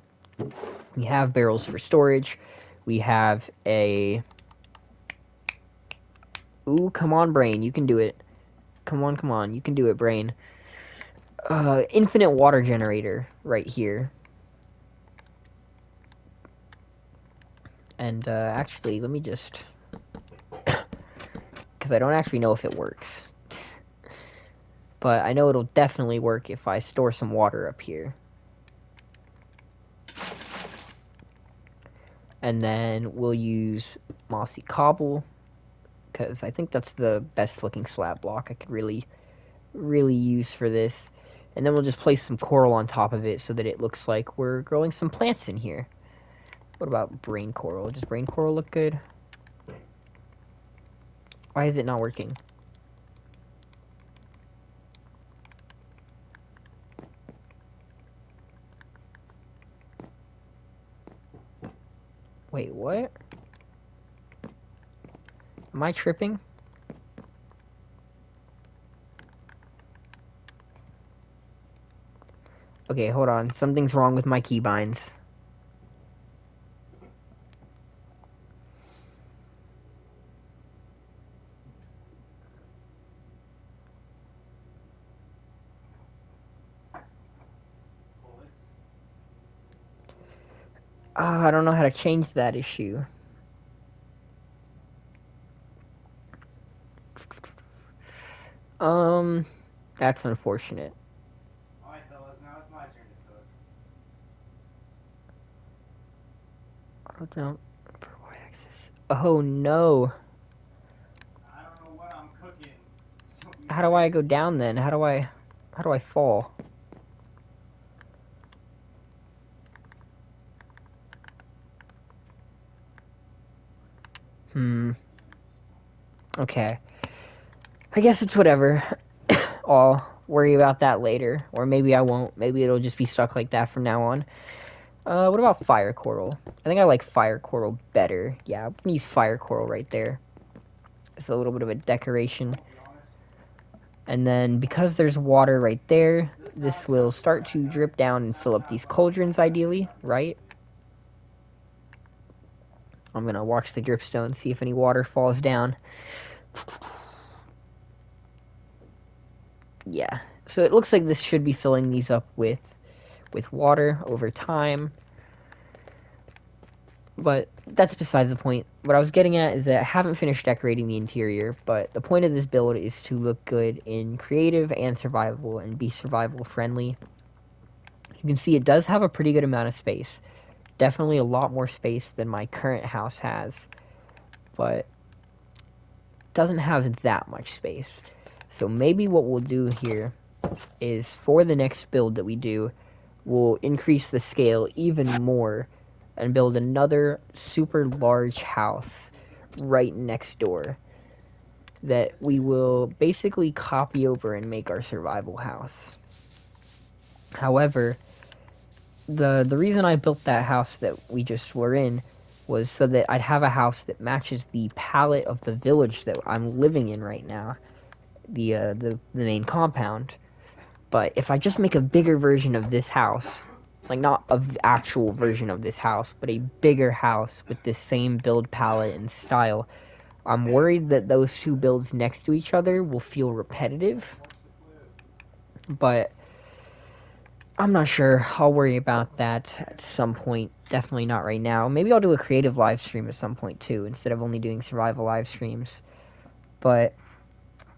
We have barrels for storage. We have a... Ooh, come on, brain. You can do it. Come on. You can do it, brain. Infinite water generator right here. And actually, let me just... because I don't actually know if it works. But I know it'll definitely work if I store some water up here. And then we'll use mossy cobble, because I think that's the best looking slab block I could really use for this. And then we'll just place some coral on top of it so that it looks like we're growing some plants in here. What about brain coral? Does brain coral look good? Why is it not working? Wait, what? Am I tripping? Okay, hold on. Something's wrong with my keybinds. I don't know how to change that issue. That's unfortunate. Alright, fellas, now it's my turn to cook. Auto jump for y-axis. Oh no. I don't know what I'm cooking. So How do I go down then? How do I fall? Okay. I guess it's whatever. I'll worry about that later. Or maybe I won't. Maybe it'll just be stuck like that from now on. What about fire coral? I think I like fire coral better. Yeah, I'm gonna use fire coral right there. It's a little bit of a decoration. And then because there's water right there, this will start to drip down and fill up these cauldrons ideally, right? I'm gonna watch the dripstone, see if any water falls down. Yeah, so it looks like this should be filling these up with water over time. But that's besides the point. What I was getting at is that I haven't finished decorating the interior, but the point of this build is to look good in creative and survival and be survival friendly. You can see it does have a pretty good amount of space. Definitely a lot more space than my current house has, but doesn't have that much space. So maybe what we'll do here is for the next build that we do, we'll increase the scale even more and build another super large house right next door that we will basically copy over and make our survival house. However, the reason I built that house that we just were in was so that I'd have a house that matches the palette of the village that I'm living in right now, the main compound. But if I just make a bigger version of this house, like not an actual version of this house, but a bigger house with this same build palette and style, I'm worried that those two builds next to each other will feel repetitive. But I'm not sure. I'll worry about that at some point. Definitely not right now. Maybe I'll do a creative live stream at some point too, instead of only doing survival live streams. But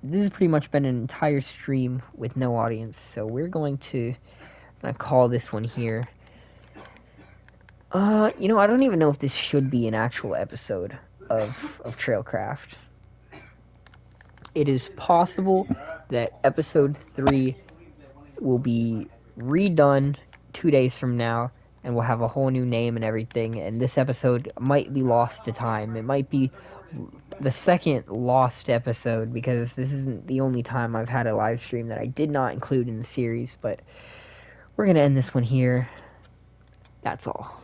this has pretty much been an entire stream with no audience, so we're going to call this one here. I don't even know if this should be an actual episode of Trailcraft. It is possible that episode 3 will be redone 2 days from now, and we'll have a whole new name and everything, and this episode might be lost to time. It might be the second lost episode, because this isn't the only time I've had a live stream that I did not include in the series, but we're going to end this one here. That's all.